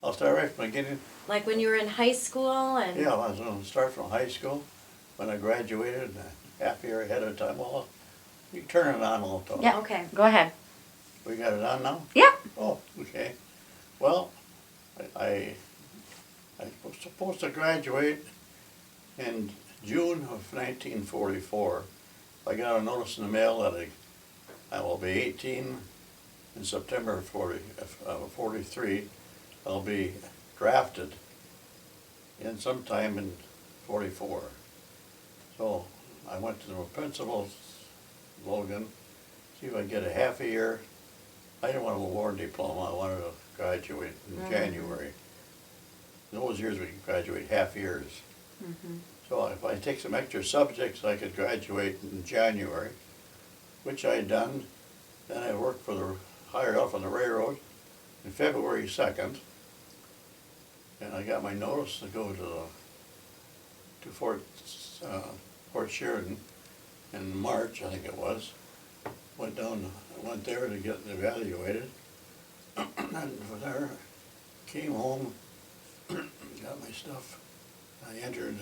I'll start right from the beginning. Like when you were in high school and? Yeah, I was going to start from high school. When I graduated, half a year ahead of time. Well, you can turn it on all the time. Yeah, Okay. go ahead. We got it on now? Yeah. Oh, okay. Well, I was supposed to graduate in June of 1944. I got a notice in the mail that I will be 18 in September of 43. I'll be drafted in sometime in 44. So I went to the principal's, Logan, see if I could get a half a year. I didn't want a war diploma. I wanted to graduate in January. In those years we could graduate half years. So if I take some extra subjects, I could graduate in January, which I had done. Then I worked for the, hired out on the railroad in February 2nd. And I got my notice to go to Fort Sheridan in March, I think it was. Went there to get evaluated. And from there, came home, got my stuff. I entered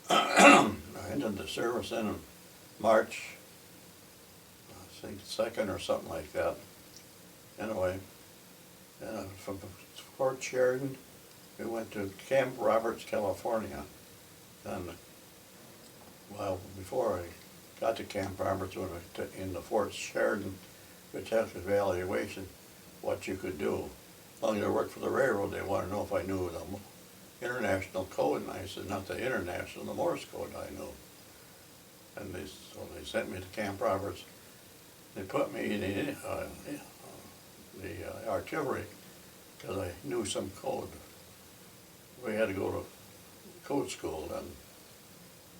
the service in March, I think 2nd or something like that. Anyway, from Fort Sheridan, we went to Camp Roberts, California. And well, before I got to Camp Roberts, when in the Fort Sheridan, we took evaluation, what you could do. As long as I worked for the railroad, they wanted to know if I knew the international code, and I said, not the international, the Morse code I knew. And so they sent me to Camp Roberts. They put me in the artillery because I knew some code. We had to go to code school then.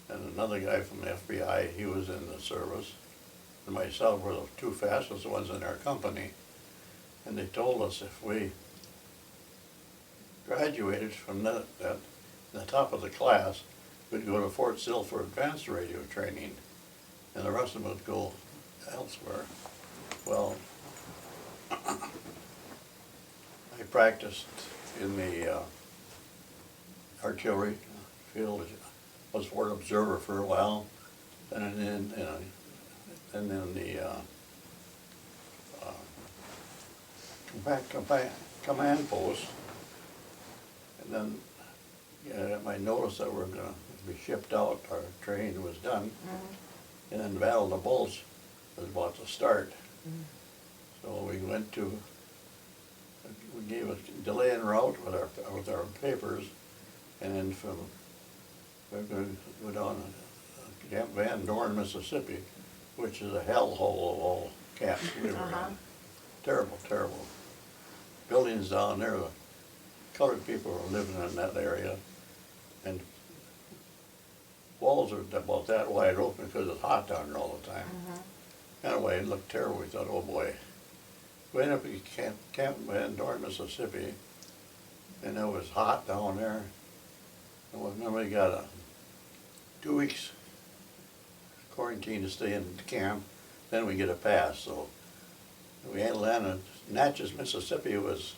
And another guy from the FBI, he was in the service. And myself were the two fastest ones in our company. And they told us if we graduated from the top of the class, we'd go to Fort Sill for advanced radio training. And the rest of them would go elsewhere. Well, I practiced in the artillery field. I was Fort Observer for a while, and then the command post, and then my notice that we're going to be shipped out. Our training was done, and then the Battle of the Bulge was about to start. So we went to. We gave a delay en route with our papers, and then we're going to go down to Camp Van Dorn, Mississippi, which is a hellhole of all camps we were in. Terrible, terrible. Buildings down there, the colored people were living in that area, and walls are about that wide open because it's hot down there all the time. Anyway, it looked terrible. We thought, oh boy. We ended up at Camp Van Dorn, Mississippi, and it was hot down there. And remember, we got 2 weeks quarantine to stay in camp, then we get a pass. So we had landed Natchez, Mississippi was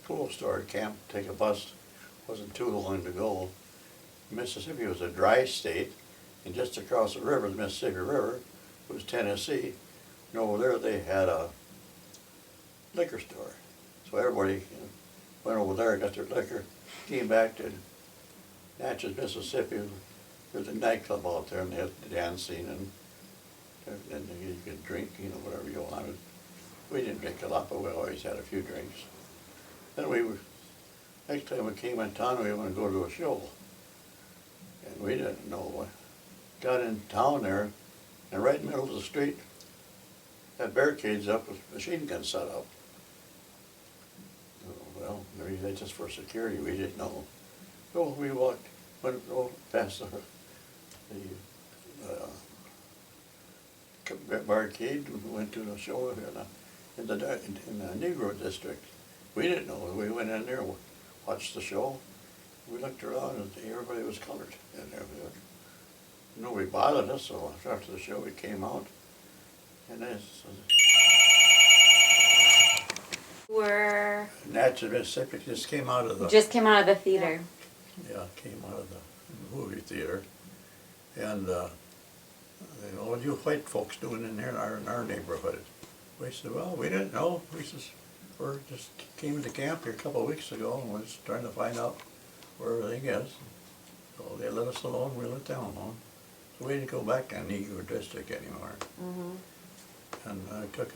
close to our camp. Take a bus, wasn't too long to go. Mississippi was a dry state, and just across the river, the Mississippi River, was Tennessee. And over there they had a liquor store. So everybody went over there, got their liquor, came back to Natchez, Mississippi. There's a nightclub out there, and they had dancing, and you could drink, whatever you wanted. We didn't drink a lot, but we always had a few drinks. Then next time we came in town, we wanted to go to a show. And we didn't know. Got in town there, and right in the middle of the street, had barricades up with machine guns set up. Well, maybe that's just for security, we didn't know. So we went past the barricade, and went to the show in the Negro district. We didn't know. We went in there, watched the show. We looked around, and everybody was colored in there. Nobody bothered us, so after the show we came out, and Were, Natchez, Mississippi, just came out of the, Just came out of the theater. yeah, came out of the movie theater. And, they go, what are you white folks doing in here in our neighborhood? We said, well, we didn't know. We just came to camp here a couple of weeks ago and was trying to find out where everything is. So they let us alone, we let them alone. So we didn't go back in Eagle District anymore. And I took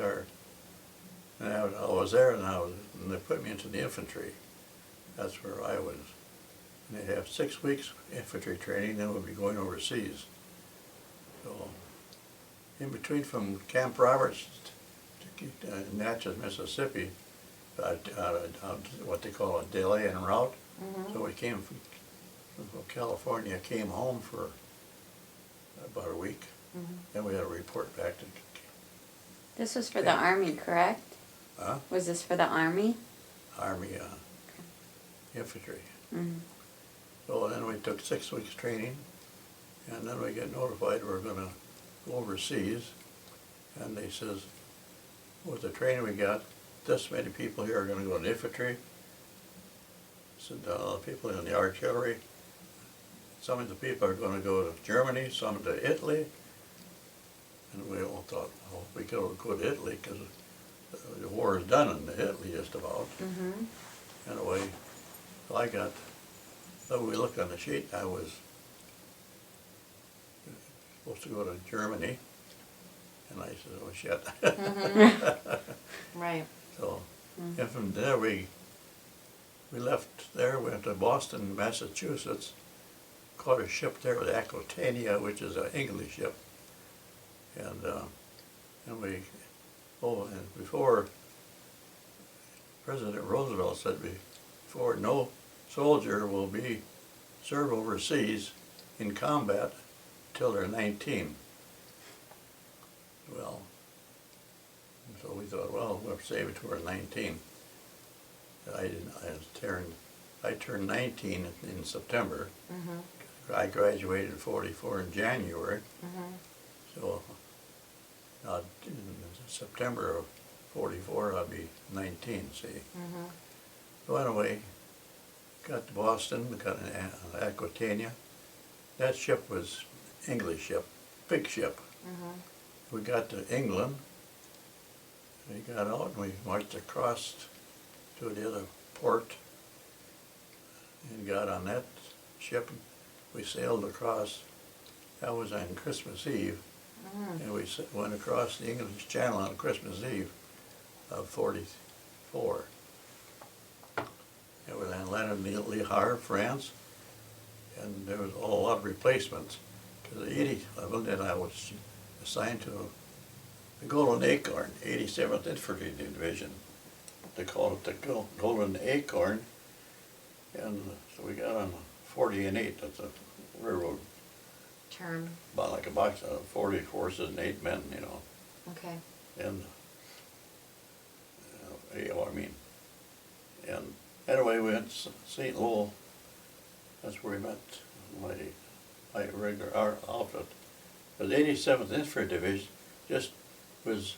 and I was there and and they put me into the infantry. That's where I was. And they'd have 6 weeks infantry training, then we'd be going overseas. So, in between from Camp Roberts to Natchez, Mississippi, what they call a delay en route. So we came from California, came home for about a week. Then we had to report back to, This was for the Army, correct? Was this for the Army? Army infantry. Mm-hmm. So then we took 6 weeks training, and then we get notified we're going to go overseas. And they says, with the training we got, this many people here are going to go in infantry. Said people in the artillery. Some of the people are going to go to Germany, some to Italy. And we all thought, well, we could go to Italy because the war is done in Italy just about. Anyway, so so we looked on the sheet, I was supposed to go to Germany. And I said, oh shit. right. So, and from there we left there, went to Boston, Massachusetts, caught a ship there with Aquitania, which is an English ship. And before President Roosevelt said before no soldier will serve overseas in combat till they're 19. Well, so we thought, well, we'll save it till we're 19. I turned 19 in September. I graduated in '44 in January. So in September of '44, I'll be 19, see. So anyway, got to Boston, got an Aquitania. That ship was English ship, big ship. We got to England, we got out and we marched across to the other port and got on that ship. We sailed across, that was on Christmas Eve, and we went across the English Channel on Christmas Eve of '44. And we then landed in Le Havre, France, and there was a lot of replacements. Because then I was assigned to the Golden Acorn, 87th Infantry Division. They called it the Golden Acorn, and so we got on 40 and 8. That's a railroad Term. about like a box of 40 horses and 8 men, you know. Okay. And and anyway, we went to St. Louis. That's where we met my regular outfit. But the 87th Infantry Division just was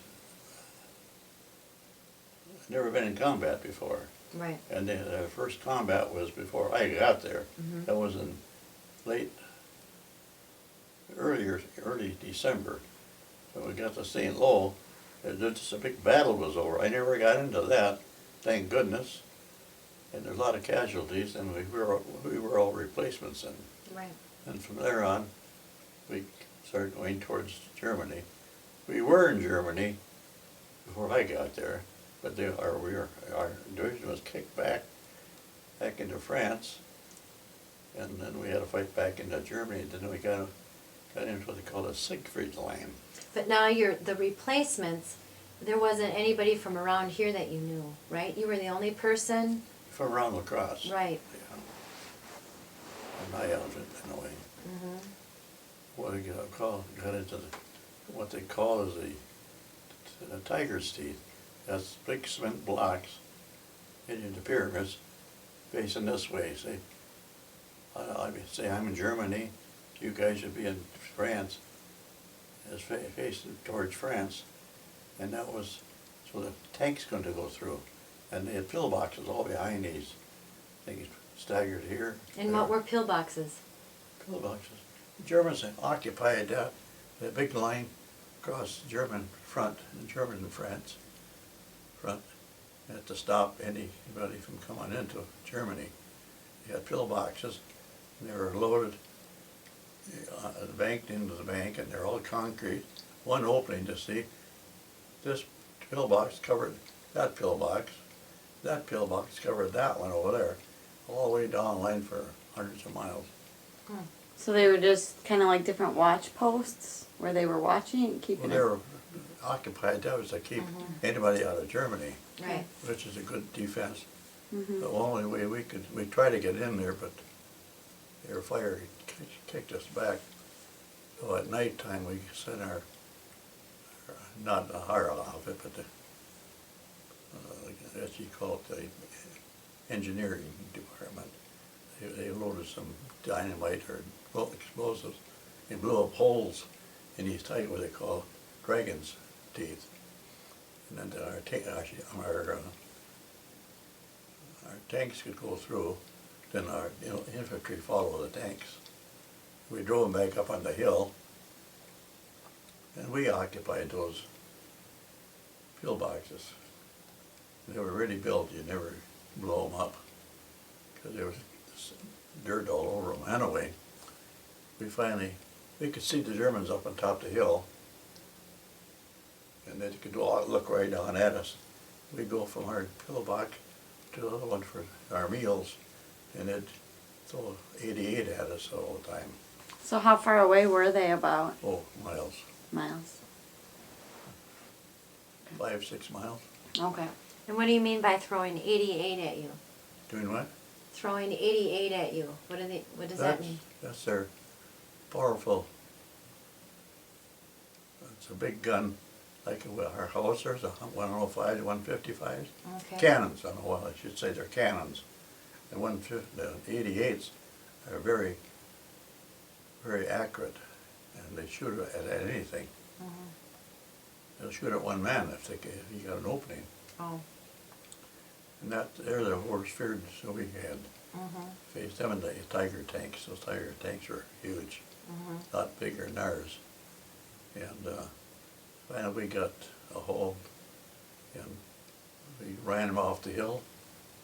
never been in combat before. Right. And the first combat was before I got there. That was in early December. When we got to St. Louis, just a big battle was over. I never got into that, thank goodness. And there's a lot of casualties, and we were all replacements. Right. And from there on, we started going towards Germany. We were in Germany before I got there, but our division was kicked back into France, and then we had to fight back into Germany. Then we got into what they call a Siegfried line. But now the replacements, there wasn't anybody from around here that you knew, right? You were the only person? From around La Crosse. Right. Yeah. And my outfit, in a way. What we got into what they call is the tiger's teeth. That's big cement blocks in the pyramids facing this way. Say I'm in Germany, you guys should be in France. It's facing towards France, and that was so the tank's going to go through, And they had pillboxes all behind these things staggered here. And there. what were pillboxes? Pillboxes. The Germans had occupied that big line across the German front, the German and France front, had to stop anybody from coming into Germany. They had pillboxes, and they were loaded, banked into the bank, and they're all concrete. One opening to see. This pillbox covered that pillbox covered that one over there, all the way down the line for hundreds of miles. So they were just kind of like different watch posts where they were watching and keeping Well, they were occupied. That was to keep anybody out of Germany, Right. which is a good defense. Mm-hmm. The only way we tried to get in there, but their fire kicked us back. So at night time we sent not our outfit, but as you call it, the engineering department. They loaded some dynamite or explosives and blew up holes in these tight, what they call dragon's teeth. And then our tanks could go through, then our infantry followed the tanks. We drove them back up on the hill, and we occupied those pillboxes. They were really built, you never blow them up, because there was dirt all over them. Anyway, we could see the Germans up on top of the hill, and they could look right down at us. We'd go from our pillbox to the other one for our meals, and they'd throw 88 at us all the time. So how far away were they about? Oh, miles. Miles. 5, 6 miles. Okay. And what do you mean by throwing 88 at you? Doing what? Throwing 88 at you. What does that mean? That's their powerful, it's a big gun, like our howitzers, 105 to 155s. Okay. Cannons, I should say they're cannons. And the 88s are very, very accurate, and they shoot at anything. They'll shoot at one man if you got an opening. Oh. And they're the worst feared so we had. Faced them in the Tiger tanks. Those Tiger tanks were huge, a lot bigger than ours. And finally we got a hold, and we ran them off the hill.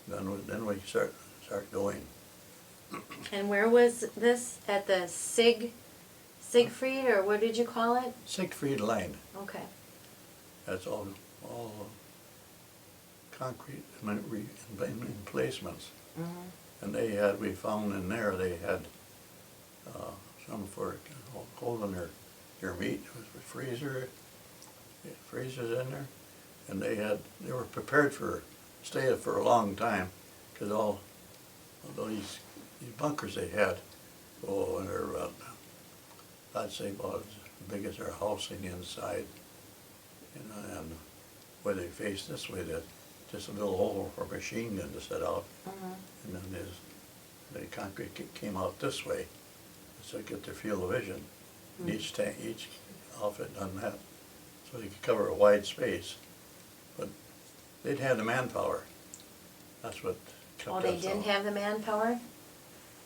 Then we start going. And where was this? At the Siegfried, or what did you call it? Siegfried Line. Okay. That's all concrete emplacements. And we found in there, they had some for holding your meat. It was a freezers in there. And they were prepared for stay for a long time, because all these bunkers they had, they're I'd say about as big as our house in the inside. And where they face this way, that just a little hole for a machine gun to set out. And then the concrete came out this way, so you get their field of vision. And each outfit done that, so they could cover a wide space. But they'd have the manpower. That's what kept us. Oh, they didn't have the manpower?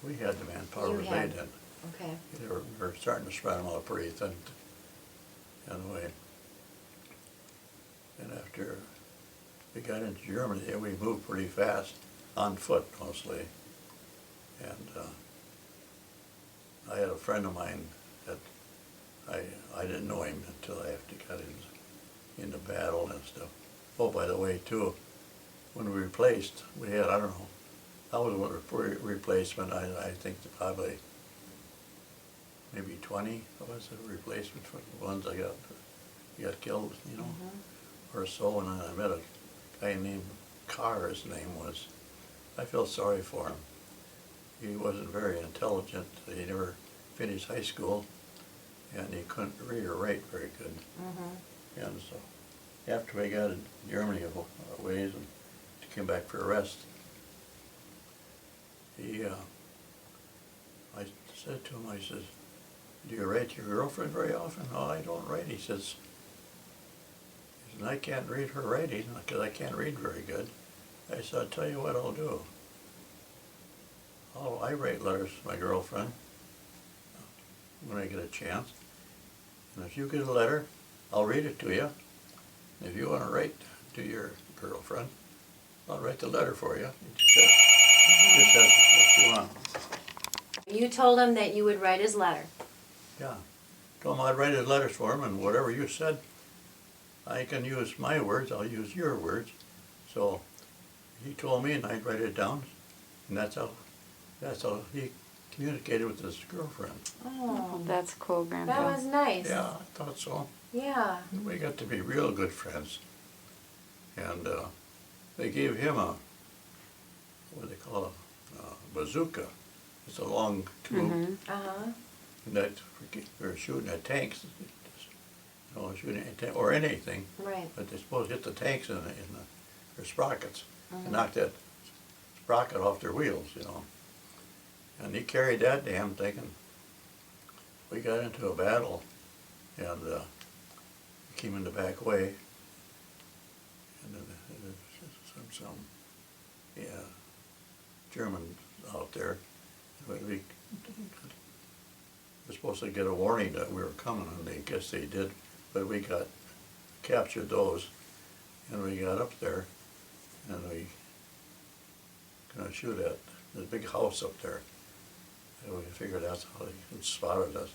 We had the manpower, You but they had. didn't. Okay. We were starting to spread them out pretty thin. Anyway, and after we got into Germany, we moved pretty fast, on foot mostly. And I had a friend of mine that I didn't know him until after he got into battle and stuff. Oh, by the way, too, when we replaced, we had, I don't know, that was a replacement, I think probably maybe 20 was a replacement for the ones I got killed, or so. And I met a guy named Carr, his name was. I felt sorry for him. He wasn't very intelligent. He never finished high school, and he couldn't read or write very good. And so after we got in Germany a ways and came back for a rest, I said to him, I says, "Do you write to your girlfriend very often?" "No, I don't write." He says, "I can't read her writing because I can't read very good." I said, I'll tell you what I'll do. I write letters to my girlfriend when I get a chance. And if you get a letter, I'll read it to you. And if you want to write to your girlfriend, I'll write the letter for you. Just says what you want. You told him that you would write his letter. Yeah. Told him I'd write his letters for him, and whatever you said, I can use my words, I'll use your words. So he told me, and I'd write it down, and that's how he communicated with his girlfriend. Oh, That's cool, Grandpa. that was nice. Yeah, I thought so. Yeah. And we got to be real good friends. And they gave him a, what do they call it, bazooka. It's a long tube. Uh-huh. And that we were shooting at tanks, you know, shooting at tank, or anything. Right. But they're supposed to hit the tanks in their sprockets and knock that sprocket off their wheels, you know. And he carried that damn thing, and we got into a battle, and he came in the back way, and then some Germans out there. We were supposed to get a warning that we were coming, and I guess they did, but we got captured those, and we got up there, and we gonna shoot at the big house up there. And we figured that's how they spotted us.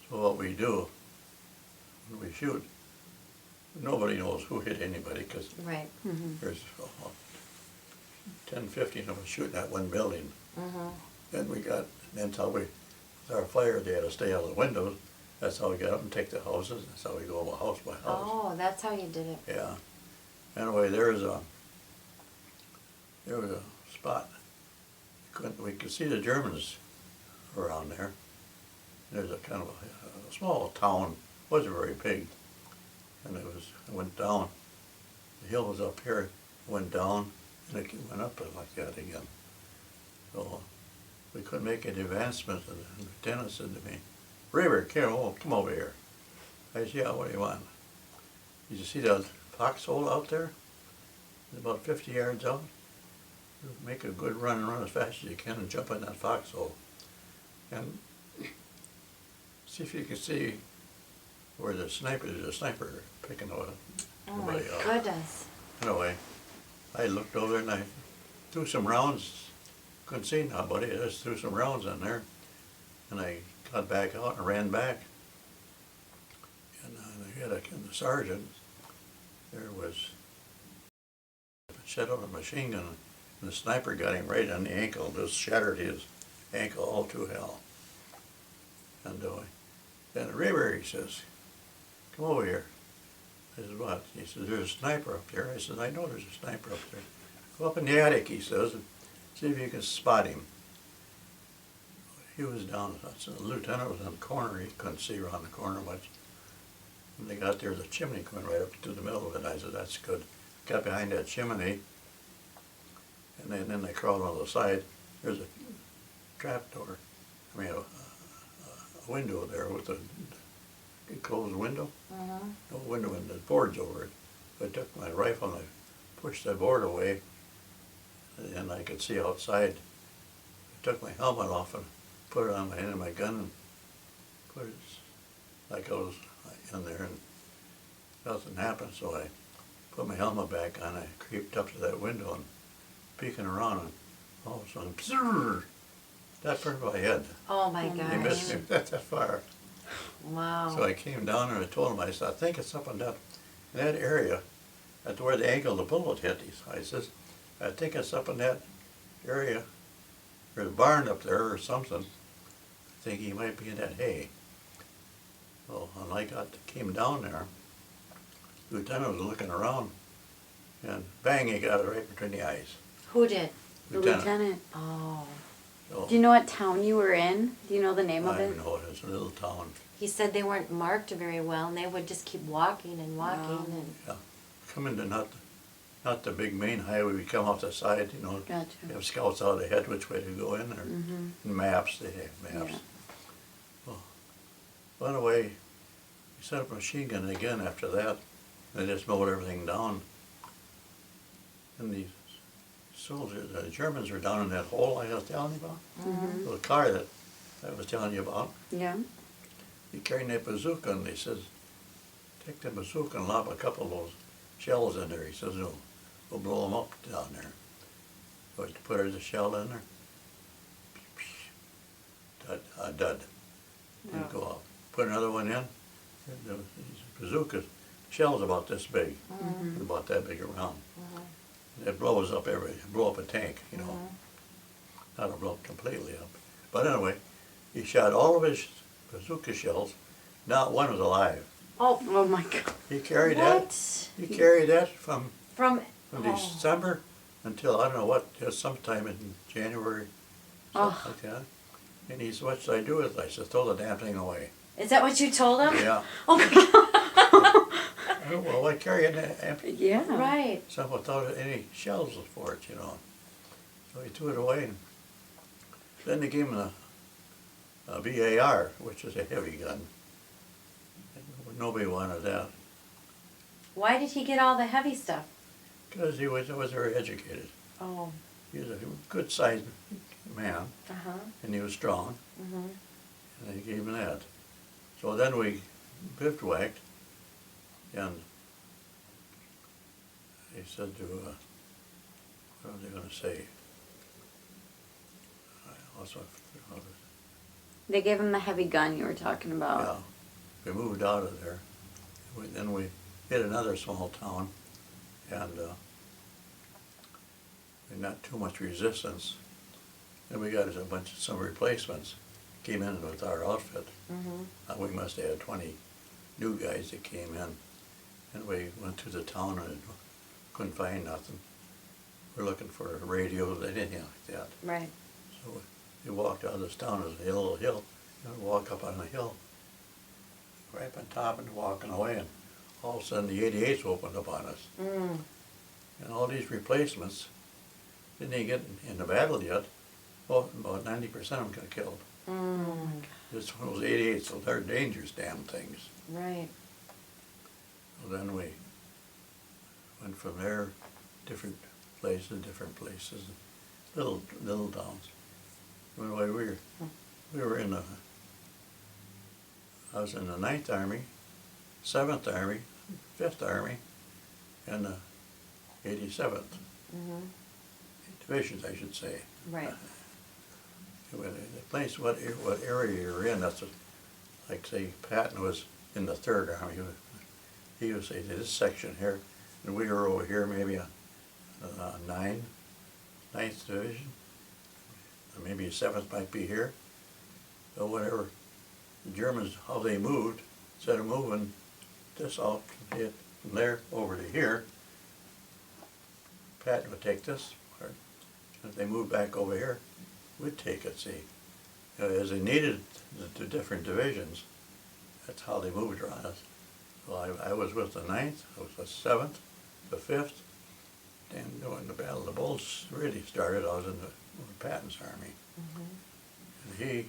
So what we do when we shoot, nobody knows who hit anybody, because Right. there's 10, 15 of us shooting at one building. Then we got, that's how we, with our fire, they had to stay out of the windows. That's how we got up and take the houses. That's how we go house by house. Oh, that's how you did it. Yeah. Anyway, there was a spot. We could see the Germans around there. There's a kind of a small town, wasn't very big, and it went down. The hill was up here, went down, and it went up like that again. So we couldn't make any advancements, and the lieutenant said to me, "Rieber, come over here." I said, "Yeah, what do you want?" Did you see that foxhole out there? It's about 50 yards out. Make a good run and run as fast as you can and jump in that foxhole. And see if you can see where there's a sniper picking Oh my somebody out. goodness. Anyway, I looked over there and I threw some rounds. Couldn't see nobody. I just threw some rounds in there. And I got back out and ran back. And the sergeant, there was shot out a machine gun, and the sniper got him right on the ankle, just shattered his ankle all to hell. And then Rieber, he says, "Come over here." I said, "What?" He says, "There's a sniper up there." I said, "I know there's a sniper up there. Go up in the attic," he says, "and see if you can spot him." He was down, the lieutenant was in the corner, he couldn't see around the corner much. When they got there, the chimney went right up to the middle of it. I said, "That's good." Got behind that chimney, and then they crawled on the side. There's a trap door, a window there with a closed window. No window, and the board's over it. So I took my rifle and I pushed the board away, and I could see outside. I took my helmet off and put it on my end of my gun and put it like I was in there, and nothing happened. So I put my helmet back on. I creeped up to that window and peeking around, and all of a sudden, pzzz, that burned my head. Oh my He missed gosh. me that far. Wow. So I came down and I told him, I said, "I think it's up in that area, at where the angle of the bullet hit." I says, "I think it's up in that area. There's a barn up there or something. I think he might be in that hay." Well, when I came down there, the lieutenant was looking around, and bang, he got it right between the eyes. Who did? The lieutenant. Oh. So, Do you know what town you were in? Do you know the name of I it? don't know, it's a little town. He said they weren't marked very well, and they would just keep walking and walking. Wow. And Yeah, come into not the big main highway, we come off the side, you know. Gotcha. You have scouts out ahead which way to go in, or maps, they have maps. Yeah. Well, anyway, we set up a machine gun again after that. They just mowed everything down. And the soldiers, the Germans were down in that hole I was telling you about. Mm-hmm. The car that I was telling you about. Yeah. He carried that bazooka, and he says, take the bazooka and lob a couple of those shells in there. He says, we'll blow them up down there. So he put the shell in there. Dud, dud. Didn't go off. Put another one in. The bazooka shell's about this big, about that big around. It blows up blow up a tank, you know. Not to blow it completely up. But anyway, he shot all of his bazooka shells. Not one was alive. Oh, Oh my God. He carried what? that. He carried that from From December until I don't know what, just sometime in January, something like that. And he said, "What should I do with it?" I said, "Throw the damn thing away." Is that what you told him? Yeah. Oh my God. Well, I carry an empty Yeah. Right. some without any shells for it, you know. So he threw it away. And then they gave him a VAR, which is a heavy gun. And nobody wanted that Why did he get all the heavy stuff? because he was very educated. Oh. He was a good-sized man, Uh-huh. and he was strong, Mm-hmm. and they gave him that. So then we bivouacked, and he said to, what was he going to say? I also forgot. They gave him the heavy gun you were talking Yeah, about. we moved out of there. Then we hit another small town, and not too much resistance. Then we got some replacements, came in with our outfit. Mm-hmm. We must have had 20 new guys that came in, and we went to the town and couldn't find nothing. We're looking for radios, anything like that. Right. So we walked out of this town, there's a little hill, and we walk up on the hill, right on top and walking away, and all of a sudden the 88s opened up on us. Mm. And all these replacements didn't even get in the battle yet. Well, about 90% of them got killed. Mm. This one was 88, so they're dangerous damn things. Right. So then we went from there, different places, little towns. Anyway, we were in I was in the 9th Army, 7th Army, 5th Army, and the 87th. Mm-hmm. Divisions, I should say. Right. The place, what area you're in, that's like say Patton was in the 3rd Army. He would say this section here, and we were over here, maybe a 9th Division, or maybe a 7th might be here. So whatever, the Germans, how they moved, instead of moving this out from there over to here, Patton would take this part. If they moved back over here, we'd take it, see. As they needed the different divisions, that's how they moved around us. So I was with the 9th, I was the 7th, the 5th, and when the Battle of the Bulge really started, I was in Patton's army. Mm-hmm. And he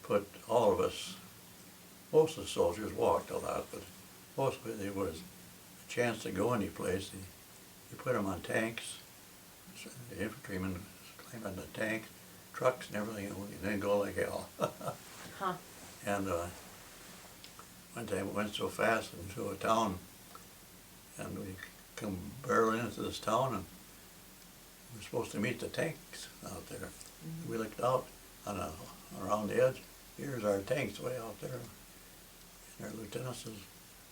put all of us, most of the soldiers walked a lot, but mostly there was a chance to go any place. He put them on tanks, the infantrymen climb on the tank, trucks and everything, and then go like hell. Huh. And one time it went so fast into a town, and we come barreling into this town, and we were supposed to meet the tanks out there. Mm-hmm. We looked out around the edge. Here's our tanks way out there. And our lieutenant says,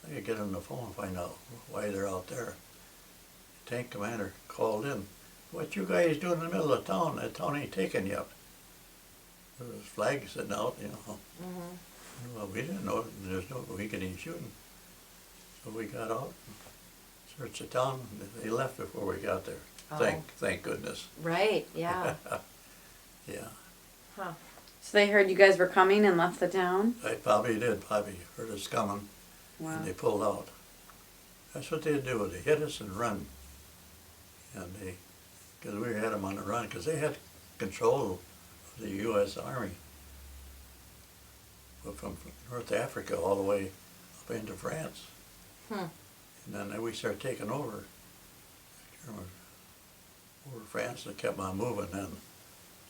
I could get on the phone and find out why they're out there. The tank commander called in. What you guys doing in the middle of town? That town ain't taken yet. There was flags sitting out, you know. Mm-hmm. Well, we didn't know there's no weakening shooting. So we got out, searched the town, and they left before we got there. Oh. Thank goodness. Right, yeah. Yeah. Huh. So they heard you guys were coming and left the town? They probably heard us coming, Wow. and they pulled out. That's what they do, they hit us and run. And because we had them on the run, because they had control of the U.S. Army from North Africa all the way up into France. Hmm. And then we started taking over. over France, and it kept on moving then.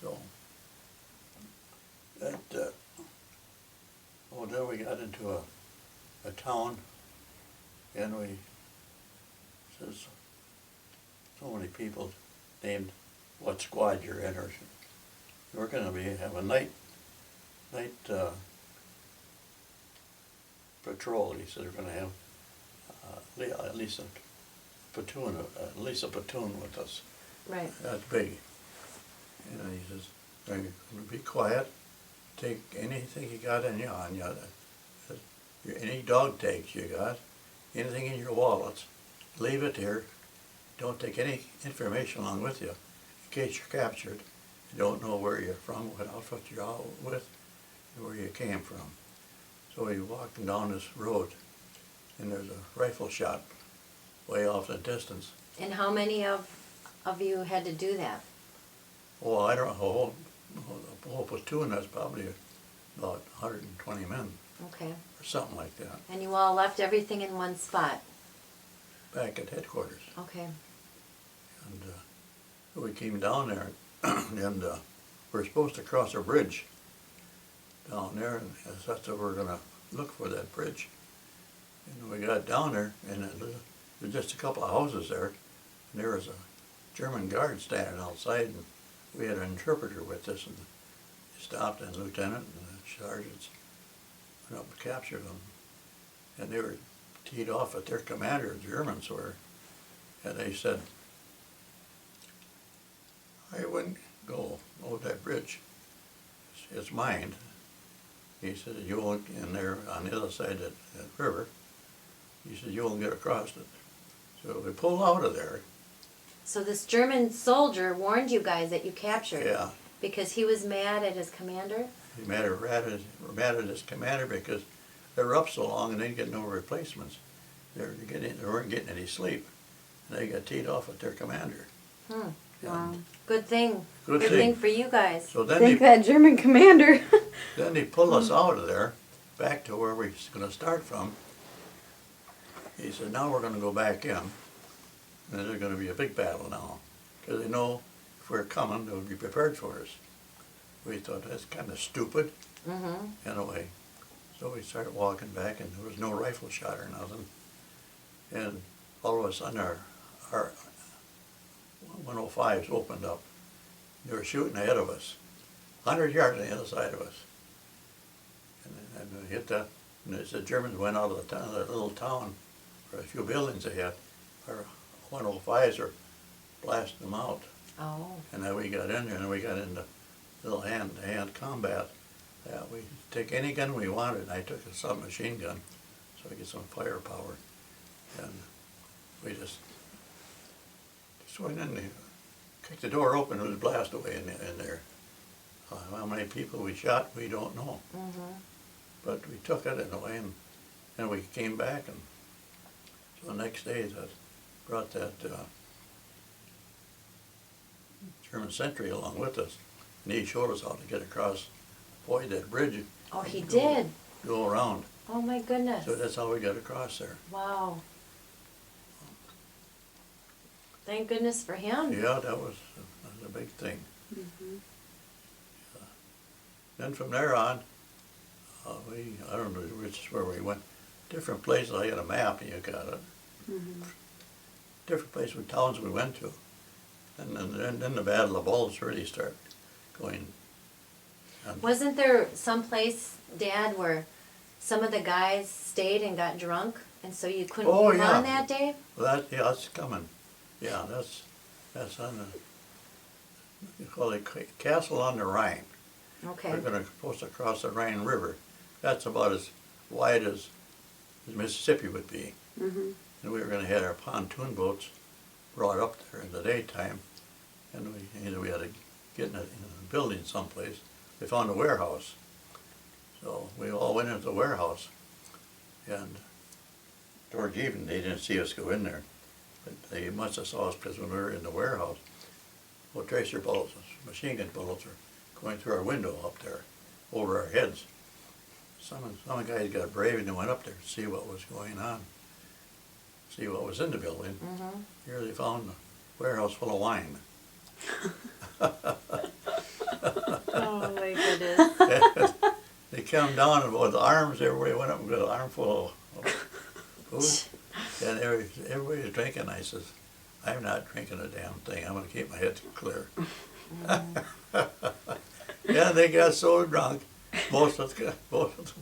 So, that, then we got into a town, and we, says, so many people named what squad you're in, or we're gonna have a night patrol. He said we're gonna have at least a platoon with us. Right. That's big. And he says, "Are you gonna be quiet? Take anything you got on you, any dog tags you got, anything in your wallets, leave it here. Don't take any information along with you in case you're captured. You don't know where you're from, what outfit you're out with, and where you came from." So we walked down this road, and there's a rifle shot way off in the distance. And how many of you had to do that? Oh, I don't know, the whole platoon, that's probably about 120 men, Okay. or something like that, And you all left everything in one spot? back at headquarters. Okay. And we came down there, and we're supposed to cross a bridge down there, and that's what we're gonna look for, that bridge. And we got down there, and there was just a couple of houses there, and there was a German guard standing outside, and we had an interpreter with us, and he stopped, and the lieutenant and the sergeants went up and captured them. And they were teed off at their commander, the Germans were, and they said, "I wouldn't go over that bridge. It's mine." He said, "You won't," and they're on the other side of that river. He said, "You won't get across it." So we pulled out of there. So this German soldier warned you guys that you captured? Yeah. Because he was mad at his commander? He mad at his commander because they were up so long and they didn't get no replacements. They weren't getting any sleep. And they got teed off at their commander. Wow. Good thing. Good thing thing. for you guys. So then Thank that German commander. then they pulled us out of there, back to where we was going to start from. He said, "Now we're going to go back in, and there's going to be a big battle now, because they know if we're coming, they'll be prepared for us." We thought, that's kind of stupid, in a way. So we started walking back, and there was no rifle shot or nothing. And all of a sudden, our 105s opened up. They were shooting ahead of us, 100 yards on the other side of us. And we hit that, and as the Germans went out of the town, that little town, or a few buildings they had, our 105s were blasting them out. Oh. And then we got in there, and we got into little hand-to-hand combat. Yeah, we take any gun we wanted, and I took a submachine gun, so I get some firepower. And we just went in there, kicked the door open, it was blast away in there. How many people we shot, we don't know. But we took it in a way, and then we came back, and so the next day that brought that German sentry along with us, and he showed us how to get across, avoid that bridge. Oh, he did? Go around. Oh my goodness. So that's how we got across there. Wow. Thank goodness for him. Yeah, that was a big thing. Then from there on, I don't know which where we went, different places. I had a map, and you got it. Different places with towns we went to. And then the Battle of Bulge really started going. And Wasn't there some place, Dad, where some of the guys stayed and got drunk, and so you couldn't move on that day? Well, that's coming. Yeah, that's on the, you call it Castle on the Rhine. Okay. We're supposed to cross the Rhine River. That's about as wide as Mississippi would be. And we were going to have our pontoon boats brought up there in the daytime, and we had to get in a building someplace. We found a warehouse, so we all went into the warehouse, and towards evening they didn't see us go in there, but they must have saw us because when we were in the warehouse, well, tracer bullets, machine gun bullets were going through our window up there, over our heads. Some guys got brave and they went up there to see what was going on, see what was in the building. Here they found a warehouse full of wine. Oh my goodness. They come down and with arms, everybody went up and got an armful of food. And everybody was drinking. I says, I'm not drinking a damn thing. I'm going to keep my head clear. Yeah, they got so drunk, most of the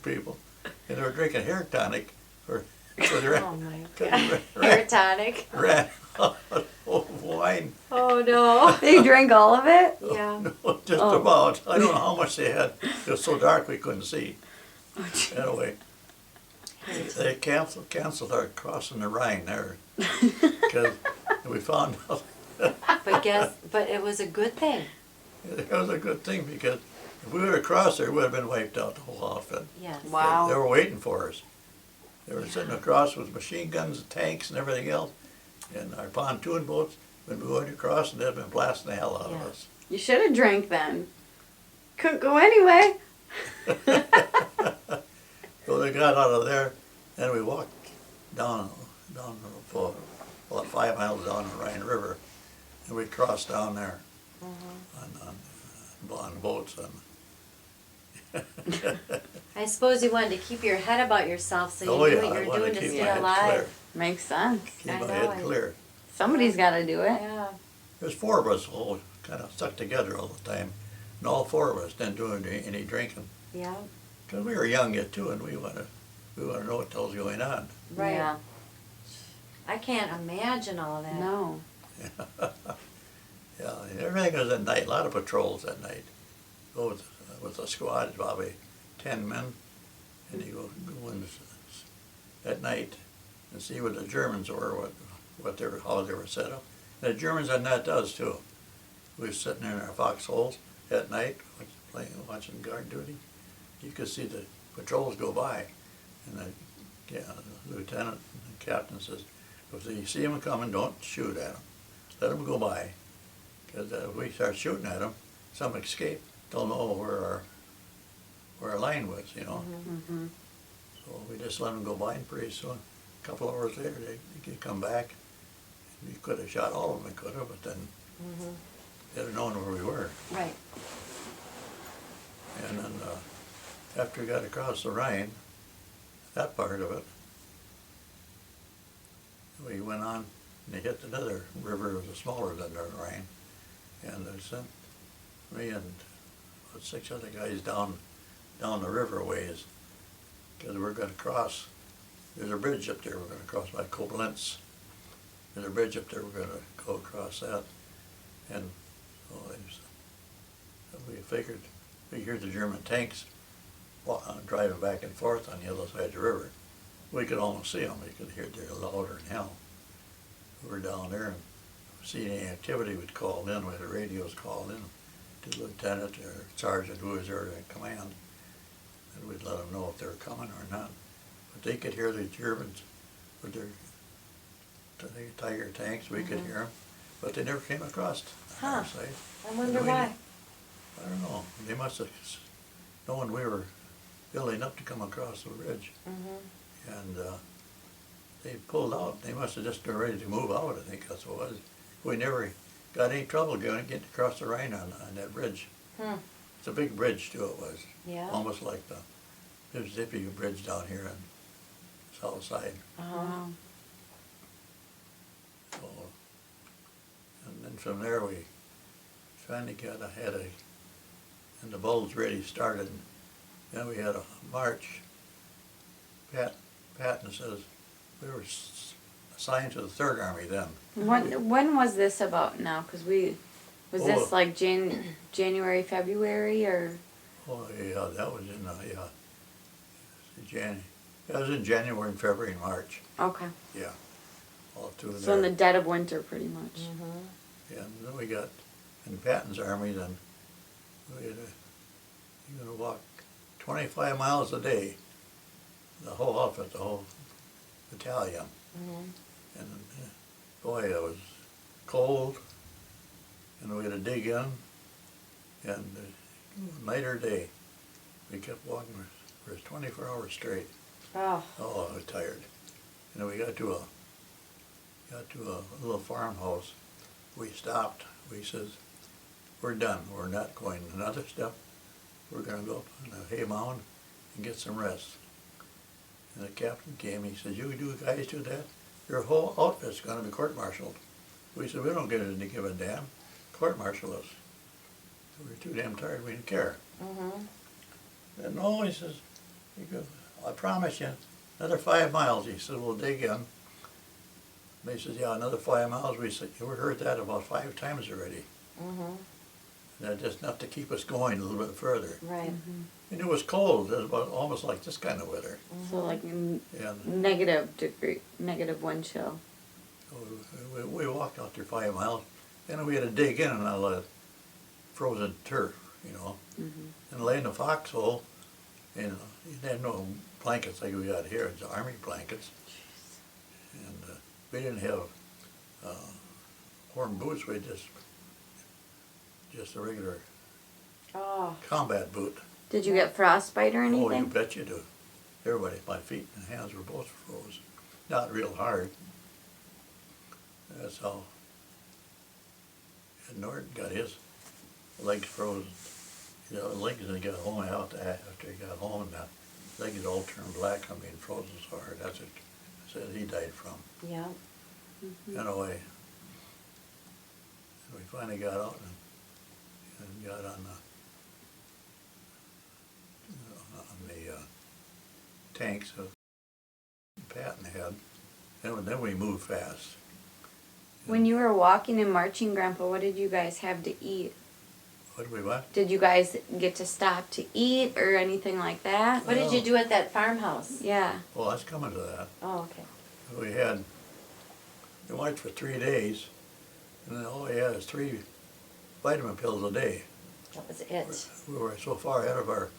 people, and they were drinking hair tonic for their Oh my god. Hair tonic. ran out of wine. Oh no. They drank all of it? Yeah. Just Oh. about. I don't know how much they had. It was so dark we couldn't see. Anyway, they canceled our crossing the Rhine there because we found out But it was a good thing. it was a good thing because if we would have crossed there, we would have been wiped out, the whole outfit. Yes. Wow. They were waiting for us. They were sitting across with machine guns and tanks and everything else. And our pontoon boats, when we went across, and they'd been blasting the hell out of Yeah. us. You should have drank then. Couldn't go anyway. So they got out of there, and we walked down for about 5 miles down the Rhine River, and we crossed down there on boats. And I suppose you wanted to keep your head about yourself so you oh knew yeah, what I you were wanted doing to to keep stay my head alive. clear. Makes sense. Keep I my know head it. clear. Somebody's got to do it. Yeah. There's 4 of us all kind of stuck together all the time, and all 4 of us didn't do any drinking. Yeah. Because we were young yet too, and we want to know what the hell's going on. Right. Yeah. I can't imagine all of that. No. Yeah, everything was at night. A lot of patrols at night. Go with a squad, probably 10 men, and you go in at night and see what the Germans were, how they were set up. And the Germans had that to us too. We were sitting there in our foxholes at night, watching guard duty. You could see the patrols go by, and the lieutenant and the captain says, if you see them coming, don't shoot at them. Let them go by. Because if we start shooting at them, some escape, they'll know where our line was, you know. Mm-hmm. So we just let them go by, and pretty soon, a couple of hours later, they could come back. We could have shot all of them, we could have, but then they'd have known where we were. Right. And then after we got across the Rhine, that part of it, we went on and they hit another river that was smaller than the Rhine. And they sent me and about 6 other guys down the river ways because we're going to cross. There's a bridge up there we're going to cross by Koblenz. There's a bridge up there we're going to go across that. And so we figured the German tanks driving back and forth on the other side of the river. We could almost see them. We could hear they're louder than hell. We were down there and see any activity we'd call in. We had the radios called in to the lieutenant or sergeant who was there in command, and we'd let them know if they were coming or not. But they could hear the Germans with their Tiger tanks. We could hear them, but they never came across on our side. I wonder why. I don't know. They must have known we were building up to come across the ridge. And they pulled out. They must have just been ready to move out, I think that's what it was. We never got any trouble getting across the Rhine on that bridge. It's a big bridge too, it was. Yeah. Almost like the Mississippi Bridge down here on the south side. Wow. So, and then from there we finally and the bulls really started. Then we had a march. Patton says we were assigned to the Third Army then. When was this about now? Because was Oh. this like January, February, or? Oh yeah, that was in That was in January and February and March. Okay. Yeah, all through there. So in the dead of winter, pretty much. Yeah, and then we got in Patton's army. Then we had you gonna walk 25 miles a day. The whole outfit, the whole battalion. And boy, it was cold, and we had to dig in, and night or day, we kept walking for 24 hours straight. Oh. Oh, I was tired. And then we got to a little farmhouse. We stopped. We says, we're done. We're not going another step. We're gonna go up on the hay mound and get some rest. And the captain came, he said, you guys do that? Your whole outfit's gonna be court-martialed. We said, we don't give a damn. Court-martial us. We were too damn tired, we didn't care. And no, he says, I promise you, another 5 miles. He said, we'll dig in. They said, yeah, another 5 miles. We said, we heard that about 5 times already. That's just enough to keep us going a little bit further. Right. And it was cold. It was about almost like this kind of weather. So like And negative wind chill. we walked out there 5 miles, and we had to dig in on all that frozen turf, you know, and lay in the foxhole. And you had no blankets like we got here. It's army blankets. And we didn't have warm boots. We just a regular combat boot. Did you get frostbite or Oh, you anything? bet you do. Everybody, my feet and hands were both froze. Not real hard. That's how. And Norton got his legs frozen. You know, legs, and he got home after he got home, and the legs all turned black from being frozen so hard. That's what I said he died from. Yeah. Anyway, we finally got out and got on the tanks of Patton had, and then we moved fast. When you were walking and marching, Grandpa, what did you guys have to eat? What did we what? Did you guys get to stop to eat or anything like that? What did you do at that farmhouse? Yeah. Well, that's coming to that. Oh, okay. We marched for 3 days, and then all we had is 3 vitamin pills a day. That was it. We were so far ahead of our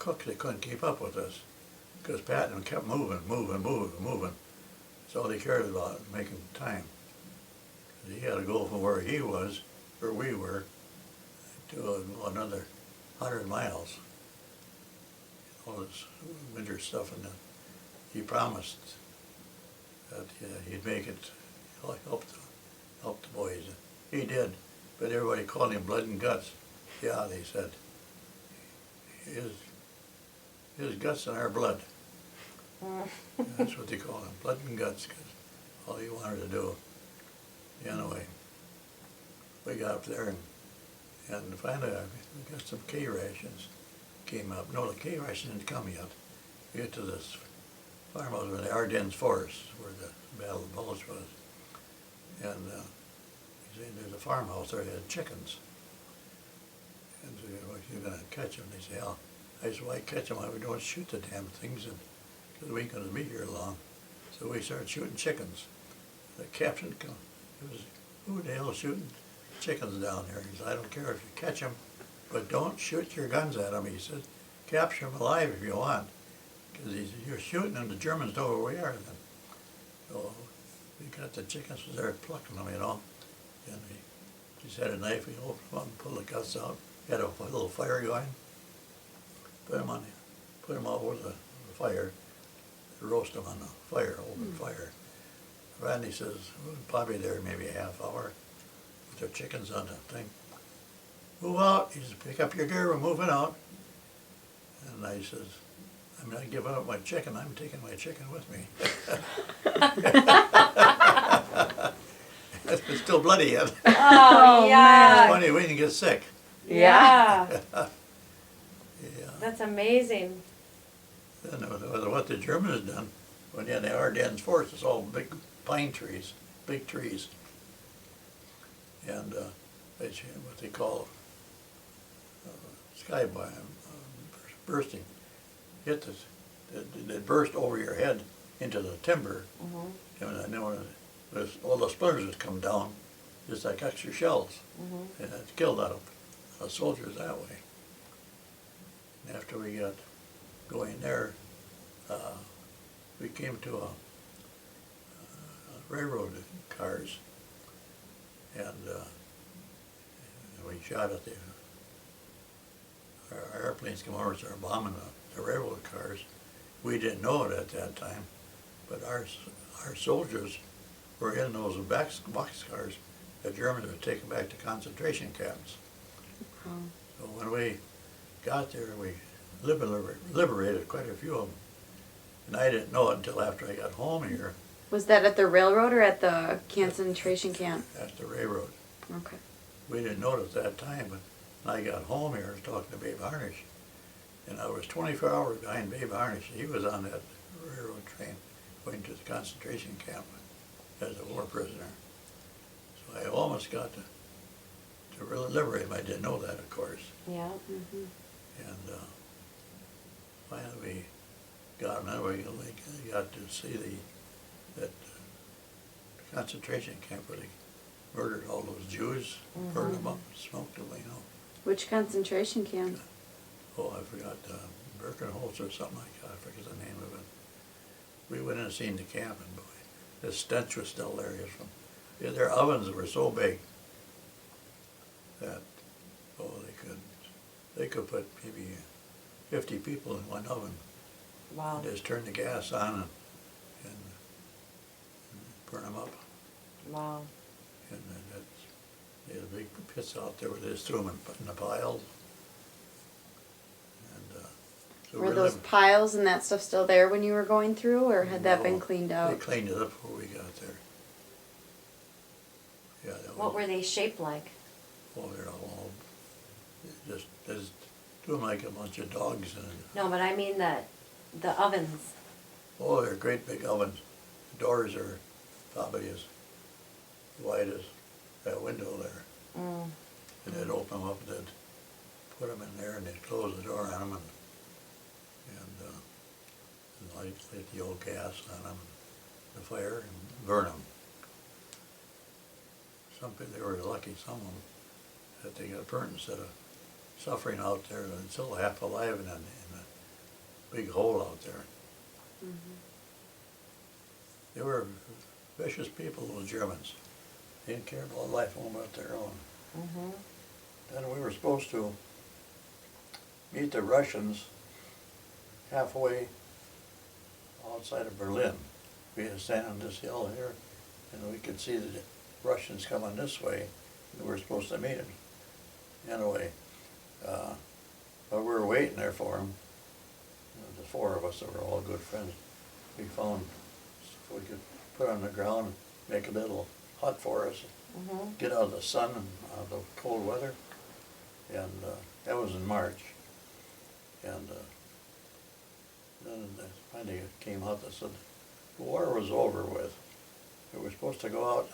cooks, they couldn't keep up with us, because Patton kept moving. That's all he cared about, making time. He had to go from where he was, where we were, to another 100 miles. All this winter stuff, and he promised that he'd make it, help the boys. He did, but everybody called him Blood and Guts. Yeah, they said, his guts and our blood. That's what they call him, Blood and Guts, because all he wanted to do. Anyway, we got up there, and finally we got some K rations came up. No, the K rations didn't come yet. We get to this farmhouse where the Ardennes Forest, where the Battle of the Bulge was. And he said, there's a farmhouse there that had chickens. And so you're going to catch them. They say, oh. I said, why catch them? We don't shoot the damn things, because we ain't going to be here long. So we started shooting chickens. The captain come. He was, who the hell is shooting chickens down there? He said, I don't care if you catch them, but don't shoot your guns at them. He said, capture them alive if you want. Because he said, you're shooting them, the Germans know where we are then. So we got the chickens, was there plucking them, you know. And he just had a knife, he opened them up and pulled the guts out. He had a little fire going. Put them all over the fire, roast them on the fire, open fire. Randy says, we'll probably there maybe a half hour with their chickens on the thing. Move out. He says, pick up your gear, we're moving out. And I says, I'm not giving up my chicken, I'm taking my chicken with me. It's still bloody yet. Oh, yeah. It's funny, we didn't get sick. Yeah. Yeah. That's amazing. Then what the Germans done, when you had the Ardennes Forest, it's all big pine trees, big trees. And it's what they call sky bursting. Hit this, it burst over your head into the timber. And then when all the splinters would come down, just like extra shells. And it killed a lot of soldiers that way. And after we got going there, we came to a railroad cars, and we shot at our airplanes come over and started bombing the railroad cars. We didn't know it at that time, but our soldiers were in those box cars the Germans were taken back to concentration camps. Oh. So when we got there, we liberated quite a few of them. And I didn't know it until after I got home here Was that at the railroad or at the concentration camp? at the railroad. Okay. We didn't know it at that time, but when I got home here, I was talking to Babe Harnish, and I was 24 hours behind Babe Harnish. He was on that railroad train going to the concentration camp as a war prisoner. So I almost got to really liberate him. I didn't know that, of course. Yeah. Mm-hmm. And finally we got him. Then we got to see that concentration camp where they murdered all those Jews, burned them up, smoked them, you know. Which concentration camp? Oh, I forgot, Birkenholz or something like that. I forget the name of it. We went in and seen the camp, and boy, the stench was still there. Their ovens were so big that, oh, they could put maybe 50 people in one oven. Wow. Just turn the gas on and burn them up. Wow. And then they had big pits out there where they just threw them in the piles. And so Were we're those living. piles and that stuff still there when you were going through, or had that been No, cleaned They out? cleaned it up before we got there. Yeah, that What was, were they shaped like? oh, they're all just do them like a bunch of dogs. And No, but I mean the ovens. oh, they're great big ovens. The doors are probably as wide as that window there. Mm. And they'd open them up, and they'd put them in there, and they'd close the door on them, and light the old gas on them, the fire, and burn them. Some people, they were lucky, some of them, that they got burnt instead of suffering out there and still half alive in a big hole out there. Mm-hmm. They were vicious people, those Germans. They didn't care about life only about their own. Mm-hmm. Then we were supposed to meet the Russians halfway outside of Berlin. We had to stand on this hill here, and we could see the Russians coming this way, and we were supposed to meet them. Anyway, but we were waiting there for them. The four of us that were all good friends. We found we could put on the ground, make a little hut for us, Mm-hmm. get out of the sun and out of the cold weather. And that was in March. And then finally it came out that said the war was over with. We were supposed to go out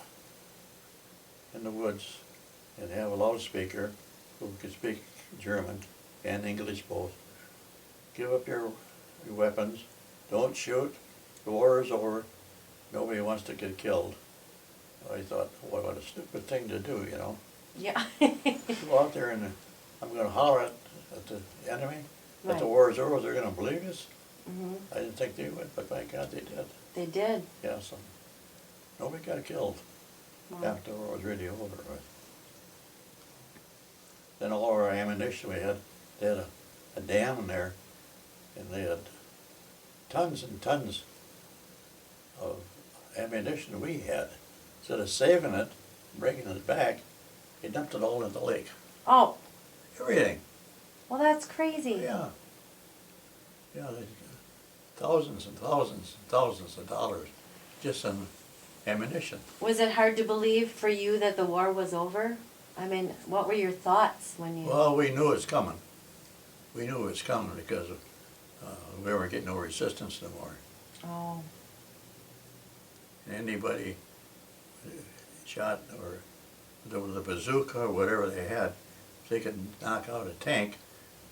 in the woods and have a loudspeaker who could speak German and English both. Give up your weapons, don't shoot, the war is over, nobody wants to get killed. I thought, well, what a stupid thing to do, you know. Yeah. Go out there and I'm going to holler at the enemy that the Right. war is over. They're going to believe us. Mm-hmm. I didn't think they would, but thank God they did. They did. Yeah, so nobody got killed Wow. after the war was really over with. Then all our ammunition we had, they had a dam in there, and they had tons and tons of ammunition we had. Instead of saving it, bringing it back, they dumped it all in the lake. Oh, Everything. well, that's crazy. Yeah. Yeah, thousands and thousands and thousands of dollars just on ammunition. Was it hard to believe for you that the war was over? I mean, what were your thoughts when you... Well, we knew it was coming. We knew it was coming because we weren't getting no resistance no more. Oh, Anybody shot or the bazooka or whatever they had, if they could knock out a tank,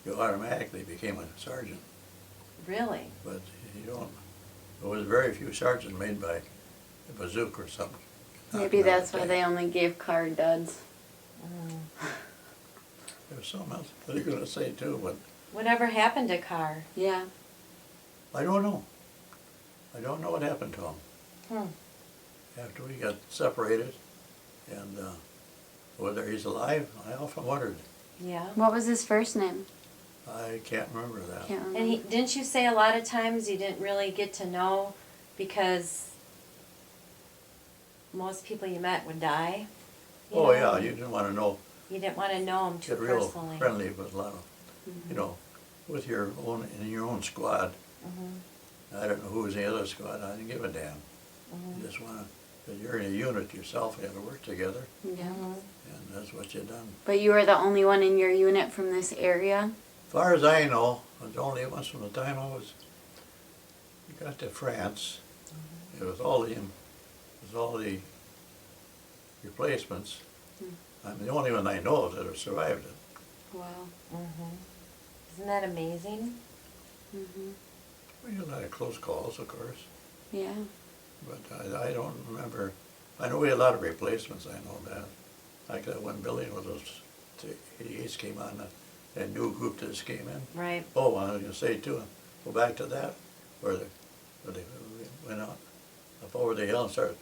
you automatically became a sergeant. really? But you don't. There was very few sergeants made by a bazooka or something. Maybe knocking out that's a why tank. they only gave car duds. Mm. There was something else that you're going to say too, but Whatever happened to Carr? Yeah. I don't know. I don't know what happened to him. Hmm. After we got separated, and whether he's alive, I often wondered. Yeah. What was his first name? I can't remember that. Can't remember. And didn't you say a lot of times you didn't really get to know because most people you met would die? Oh, yeah, you didn't wanna know, You didn't want to know them too get real personally. friendly with a lot of, you know, with your own, in your own squad. I don't know who was in the other squad, I didn't give a damn. You just wanna, cause you're in a unit yourself, you gotta work together, Yeah. Mm-hmm. and that's what you done. But you were the only one in your unit from this area? As far as I know, it was only once from the time got to France, it was all the replacements. I'm the only one I know of that have survived it. Wow. Isn't that amazing? We had a lot of close calls, of course, Yeah. but I don't remember. I know we had a lot of replacements, I know that. Like that one building where those 88s came on, that new group that just came in. Right. Oh, I was gonna say too, go back to that, where they went out up over the hill and started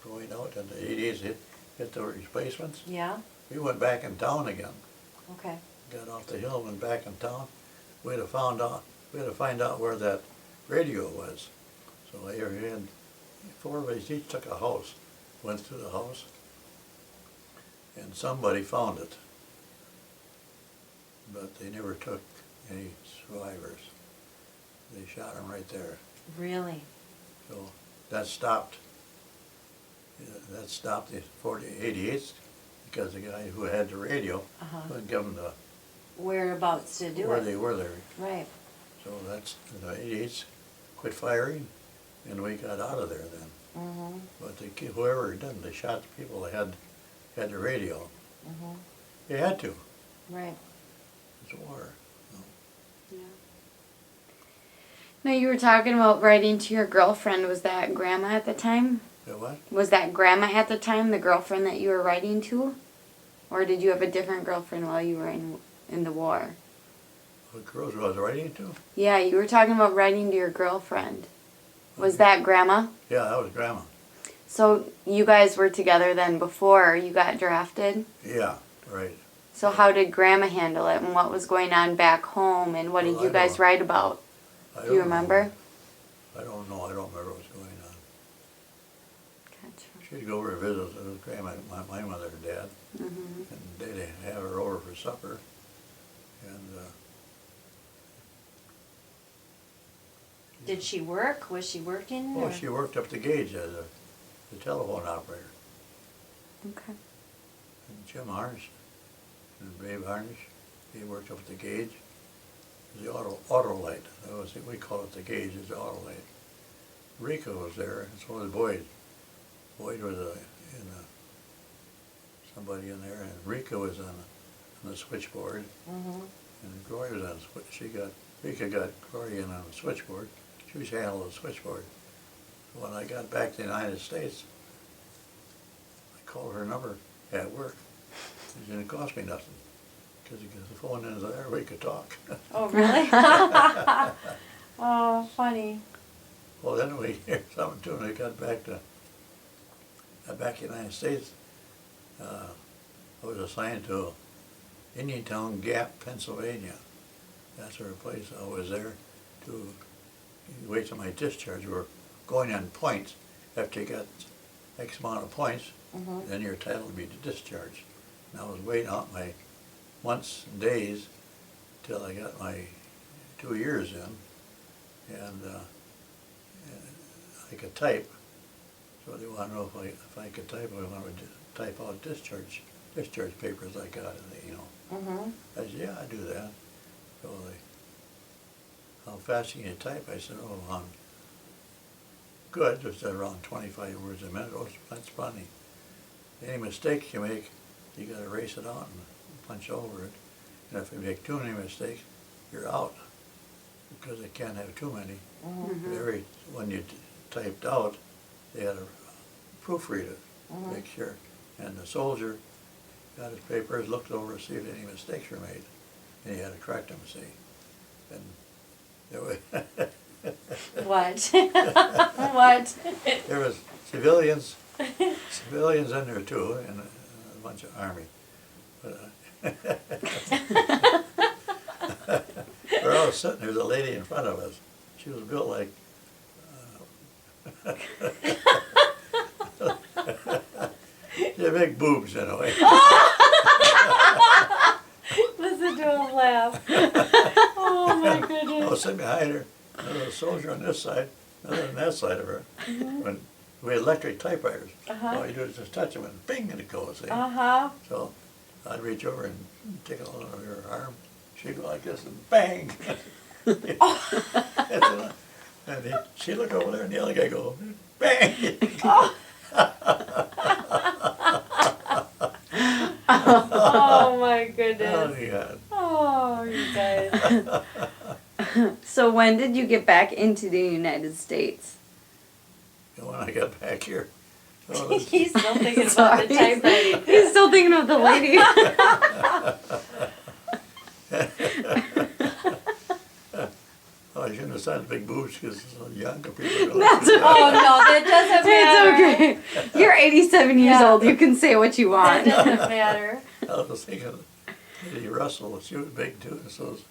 going out, and the 88s hit the replacements. Yeah. We went back in town again. Okay. Got off the hill, went back in town. We had to find out where that radio was. So I had 4 of us each took a house, went through the house, and somebody found it. But they never took any survivors. They shot them right there. Really? So that stopped. That stopped the 88s because the guy who had the radio wouldn't give them the Whereabouts to do where it? they were there. Right. So that's the 88s quit firing, and we got out of there then. But whoever did, they shot the people that had the radio. They had to. Right. It's war. Yeah. Now you were talking about writing to your girlfriend. Was that grandma at the time? The what? Was that grandma at the time, the girlfriend that you were writing to? Or did you have a different girlfriend while you were in the war? What girls I was writing to? Yeah, you were talking about writing to your girlfriend. Was that grandma? Yeah, that was grandma. So you guys were together then before you got drafted? Yeah, right. So how did grandma handle it, and what was going on back home, and what did Well, you I guys don't- write about? I Do you don't remember? know. I don't know. I don't remember what's going on. Gotcha. She'd go over and visit with grandma, my mother and dad, Mhm. and they'd have her over for supper. And Did she work? Was she working? oh, or- she worked up the gauge as the telephone operator. Okay. And Jim Harnish and Dave Harnish, he worked up at the gauge. The auto light. We call it the gauge. It's the auto light. Rico was there, and so was Boyd. Boyd was somebody in there, and Rico was on the switchboard, and Gloria was on the Rika got Gloria in on the switchboard. She was handling the switchboard. So when I got back to the United States, I called her number at work. It didn't cost me nothing, because the phone is there, we could talk. Oh, really? Oh, funny. Well, then we hear something too, and I got back to the United States. I was assigned to Indiantown Gap, Pennsylvania. That's our place. I was there to wait till my discharge. We were going on points. After you got X amount of points, then you're entitled to be discharged. And I was waiting out my months and days till I got my 2 years in, and I could type. So they want to know if I could type. I wanted to type out discharge papers I got, you know. I said, yeah, I do that. So how fast can you type? I said, oh, good, just around 25 words a minute. Oh, that's funny. Any mistakes you make, you got to erase it out and punch over it. And if you make too many mistakes, you're out, because they can't have too many. But when you typed out, they had to proofread it, make sure. And the soldier got his papers, looked over, see if any mistakes were made, and he had to correct them, see. And there was What? What? there was civilians in there too, and a bunch of army. But we're all sitting, there's a lady in front of us. She was built like she big boobs anyway. Listen to him laugh. Oh my I goodness. was sitting behind her, there was a soldier on this side, another on that side of her. When we had electric typewriters, all you do is just touch them and bing, and it goes. See? So I'd reach over and take a hold of her arm. She'd go like this and bang. And she'd look over there and the other guy go, bang. Oh my Oh, goodness. yeah. Oh, you guys. So when did you get back into the United States? And when I got back here, oh, this- He's still thinking about Sorry. the typewriting. He's still thinking of the lady. oh, I shouldn't have said big boobs because younger people go. That's Oh no, that doesn't matter. It's okay. You're 87 years Yeah. old. You can say what you That want. doesn't matter. I was thinking of Lady Russell, she was big too, and so was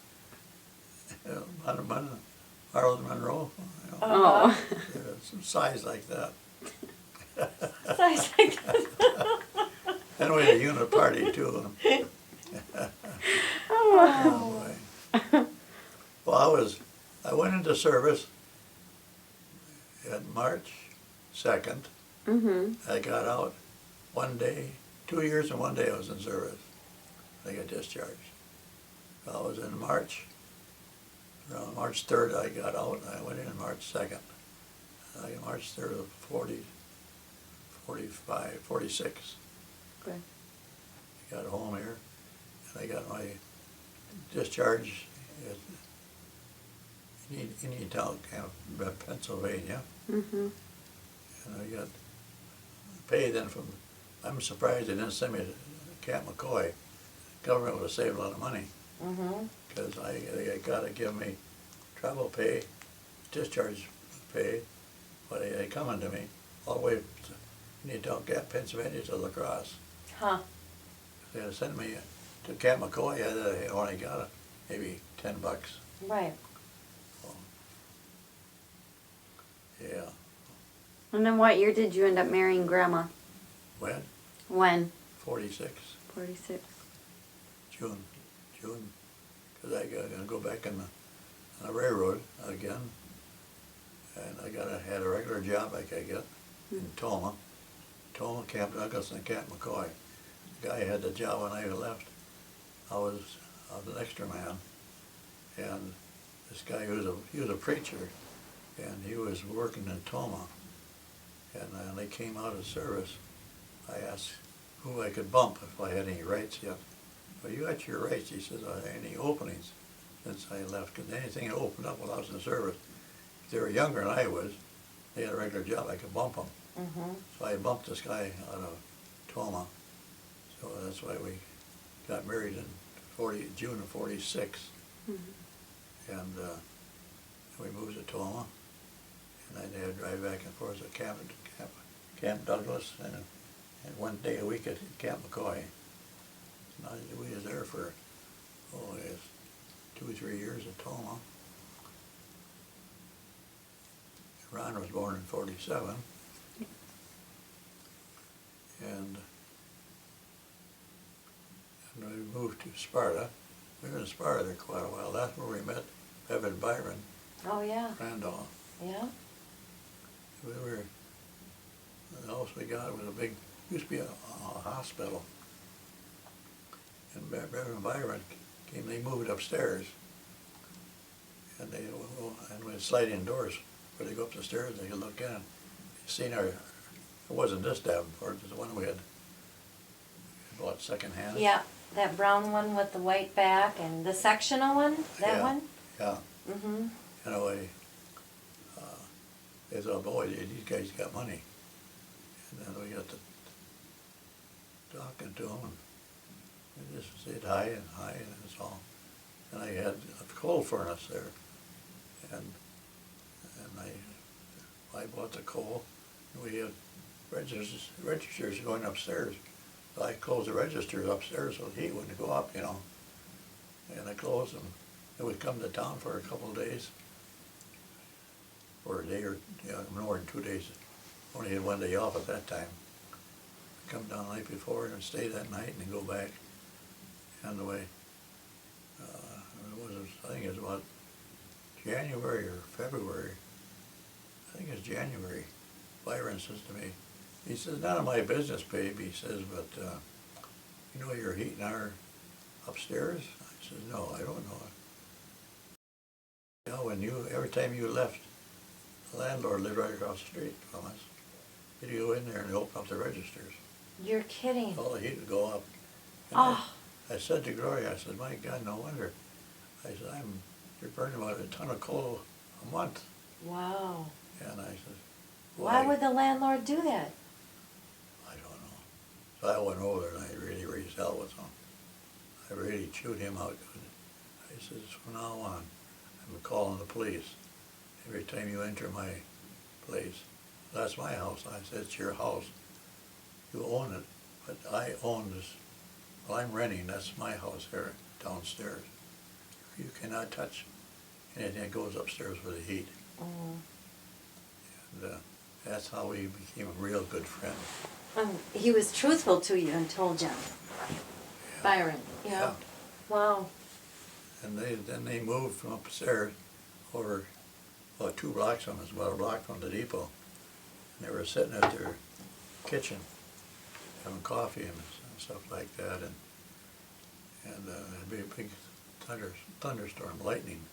Marilyn Monroe, you know, Oh. some size like that. Size like that. And we had a unit party too. Oh. Oh, boy. Well, I went into service on March 2nd. Mhm. I got out 1 day, 2 years and 1 day I was in service. I got discharged. I was in March. Around March 3rd I got out, and I went in March 2nd. March 3rd of 40, 45, 46. Okay. I got home here, and I got my discharge at Indian Town, Pennsylvania. Mhm. And I got paid then from, I'm surprised they didn't send me to Camp McCoy. Government would have saved a lot of money, because they got to give me travel pay, discharge pay, but they coming to me all the way to Indian Town, Pennsylvania to La Crosse. Huh. They had to send me to Camp McCoy. I only got maybe $10. Right. Yeah. And then what year did you end up marrying Grandma? When? When? 46. 46. June, because I got to go back on the railroad again, and had a regular job I could get in Toma, Camp Douglas, and Camp McCoy. The guy had the job when I left. I was an extra man, and this guy he was a preacher, and he was working in Toma, and when they came out of service, I asked who I could bump if I had any rights yet. Well, you got your rights. He says, are there any openings since I left? Because anything that opened up while I was in service, if they were younger than I was, they had a regular job, I could bump them. So I bumped this guy out of Toma. So that's why we got married in June of 46. And we moved to Toma. And I had to drive back and forth to Camp Douglas and 1 day a week at Camp McCoy. We was there for, I guess, 2 or 3 years at Toma. Ron was born in 47. And we moved to Sparta. We were in Sparta there quite a while. That's where we met Bevan Byron, Oh yeah. Randolph. Yeah. The house we got was used to be a hospital. And Bevan Byron came, they moved upstairs. And with sliding doors, where they go up the stairs, they could look in. You seen it wasn't this Davenport, it was the one we had bought secondhand. Yeah. That brown one with the white back and the sectional one. That Yeah. one. Yeah. Mhm. Anyway, they thought, boy, these guys got money. And then we got to talking to them, and we just said hi, and that's all. And I had a coal furnace there, and I bought the coal, and we had registers going upstairs. So I closed the registers upstairs so the heat wouldn't go up, you know. And I closed them. And we'd come to town for a couple of days, or a day or more than 2 days. Only had 1 day off at that time. come down the night before and stay that night and then go back. On the way, I think it was about January or February. I think it's January. Byron says to me, he says, none of my business, babe, he says, but you know you're heating our upstairs? I says, no, I don't know. You know, every time you left, the landlord lived right across the street from us. He'd go in there and open up the registers. You're kidding. All the heat would go up. And Oh. I said to Gloria, I said, my God, no wonder. I said, you're burning about a ton of coal a month. Wow. And I said, Why would the landlord do that? I don't know. So I went over there and I really raised hell with him. I really chewed him out. I said, from now on, I'm calling the police. Every time you enter my place, that's my house. I said, it's your house. You own it, but I own this. Well, I'm renting, that's my house here downstairs. You cannot touch anything that goes upstairs with the heat. And that's how we became a real good friend. He was truthful to you and told you. Yeah. Byron, yeah. Yeah. Wow. And then they moved from upstairs over about 2 blocks from us, about a block from the depot. And they were sitting at their kitchen having coffee and stuff like that. And there'd be a big thunderstorm, lightning.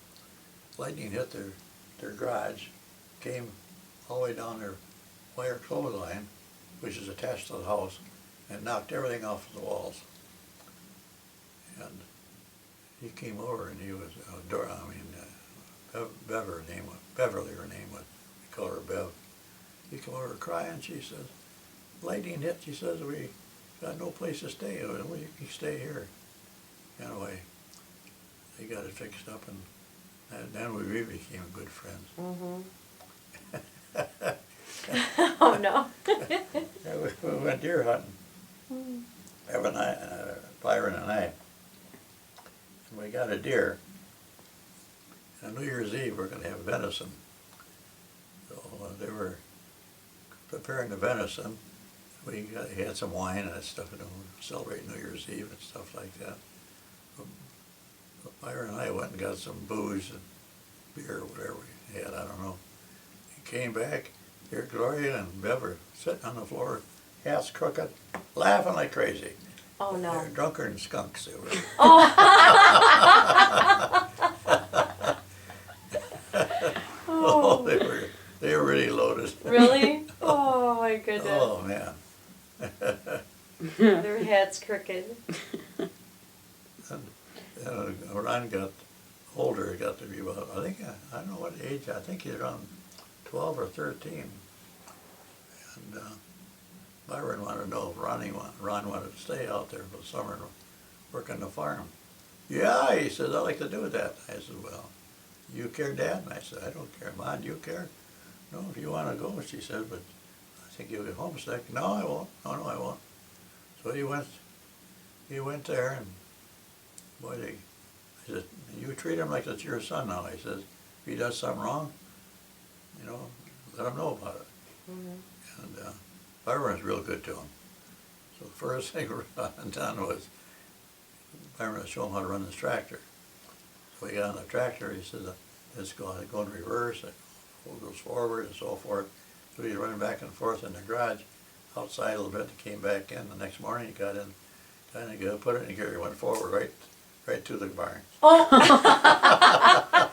Lightning hit their garage, came all the way down their wire clothesline, which is attached to the house, and knocked everything off the walls. And he came over and he was, Beverly, her name was, we call her Bev. He came over crying, she says, lightning hit, she says, we got no place to stay, we can stay here. Anyway, they got it fixed up and then we really became good friends. Oh, no. Yeah, we went deer hunting. Byron and I. And we got a deer. And on New Year's Eve, we're going to have venison. So they were preparing the venison. We had some wine and stuff, and celebrate New Year's Eve and stuff like that. Byron and I went and got some booze and beer or whatever we had, I don't know. He came back, here Gloria and Bev were sitting on the floor, hats crooked, laughing like crazy. Oh, no. They're drunker than skunks, they were. Oh, they were really loaded. Really? Oh, my goodness. Oh, man. Their heads crooked. And Roland got older, he got to be about, I don't know what age, I think he's around 12 or 13. And Byron wanted to know if Ron wanted to stay out there for the summer and work on the farm. Yeah, he says, I'd like to do that. I said, well, you care, Dad? And I said, I don't care. Mom, do you care? No, if you want to go, she said, but I think you'll get homesick. No, I won't. No, I won't. So he went there, and boy, I said, you treat him like it's your son now. I said, if he does something wrong, let him know about it. And Byron was real good to him. So the first thing Ron done was, Byron was showing him how to run his tractor. So he got on the tractor, he said, let's go in reverse, it goes forward and so forth. So he's running back and forth in the garage, outside a little bit, and came back in. The next morning he got in, put it in gear, he went forward right to the barn. Oh!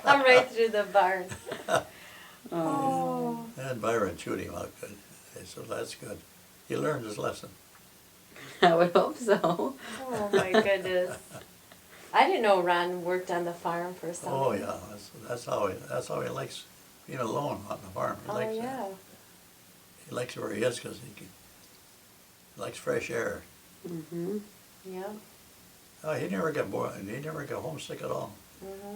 Right through the barn. Oh. And Byron chewed him out good. I said, that's good. He learned his lesson. I would hope so. Oh, my goodness. I didn't know Ron worked on the farm for some. Oh yeah, that's how he likes being alone on the farm. He likes yeah. that. He likes where he is because he likes fresh air. Yeah. Oh, he never got bored. He never got homesick at all.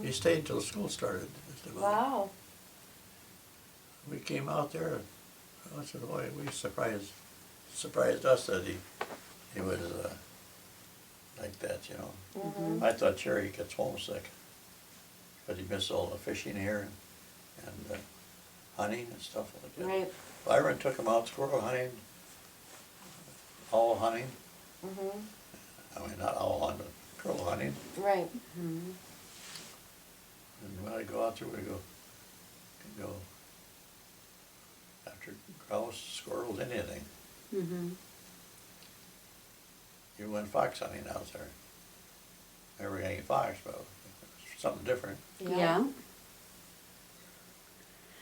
He stayed until school started. Wow. We came out there. I said, boy, we surprised us that he was like that, I thought sure he gets homesick because he missed all the fishing here and hunting and stuff like that. Right. Byron took him out squirrel hunting owl hunting. Mhm. I mean, not owl hunting, but crow hunting. Right. Mhm. And when I go out there, we go after grouse, squirrels, anything. Mhm. You went fox hunting out there. Never any fox, but something different. Yeah.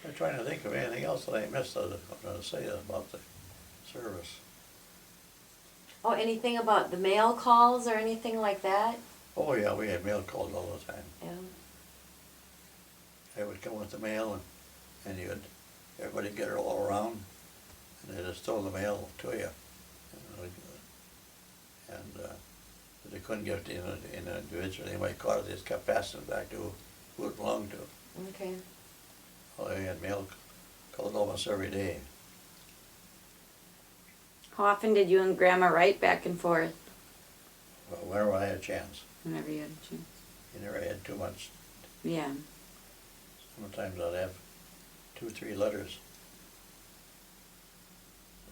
I'm trying to think of anything else that I missed that I'm going to say about the service. Oh, anything about the mail calls or anything like that? Oh yeah, we had mail calls all the time. Yeah. They would come with the mail and everybody get it all around and they just throw the mail to you. And they couldn't give it to an individual. Anybody caught it, they just kept passing it back to who it belonged to. Okay. Well, they had mail called almost every day. How often did you and Grandma write back and forth? Well, whenever I had a chance. Whenever you had a chance. You never had too much. Yeah. Sometimes I'd have 2 or 3 letters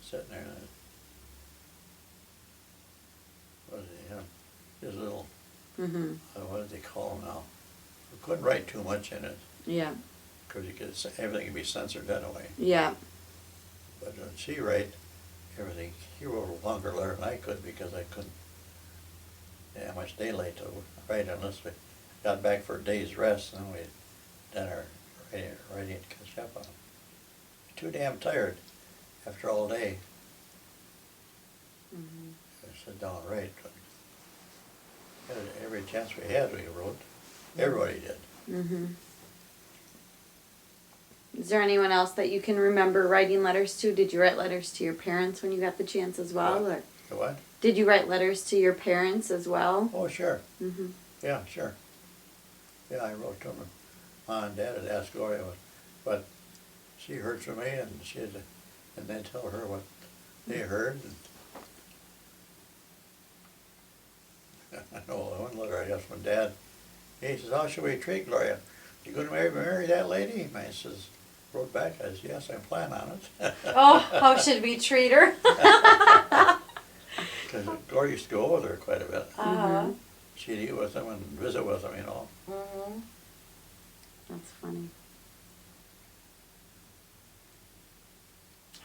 sitting there. What did they have? This little, Mhm. what do they call them now? We couldn't write too much in it Yeah. because everything could be censored anyway. Yeah. But when she write everything, he wrote a longer letter than I could because I couldn't have much daylight to write unless we got back for a day's rest and then we done our writing to catch up on. Too damn tired after all day. Mhm. I sit down and write. But every chance we had, we wrote. Everybody did. Mhm. Is there anyone else that you can remember writing letters to? Did you write letters to your parents when you got the chance as well, or The what? did you write letters to your parents as well? Oh, sure. Mhm. Yeah, sure. Yeah, I wrote to them. Mom and Dad had asked Gloria what she heard from me, and and then tell her what they heard. And I know one letter I got from Dad. He says, "How should we treat Gloria? You going to marry that lady?" And I says, wrote back, I said, "Yes, I plan on it." Oh, how should we treat her? Because Gloria used to go over there quite a bit. Uh-huh. She'd eat with them and visit with them, you know. Mhm. That's funny.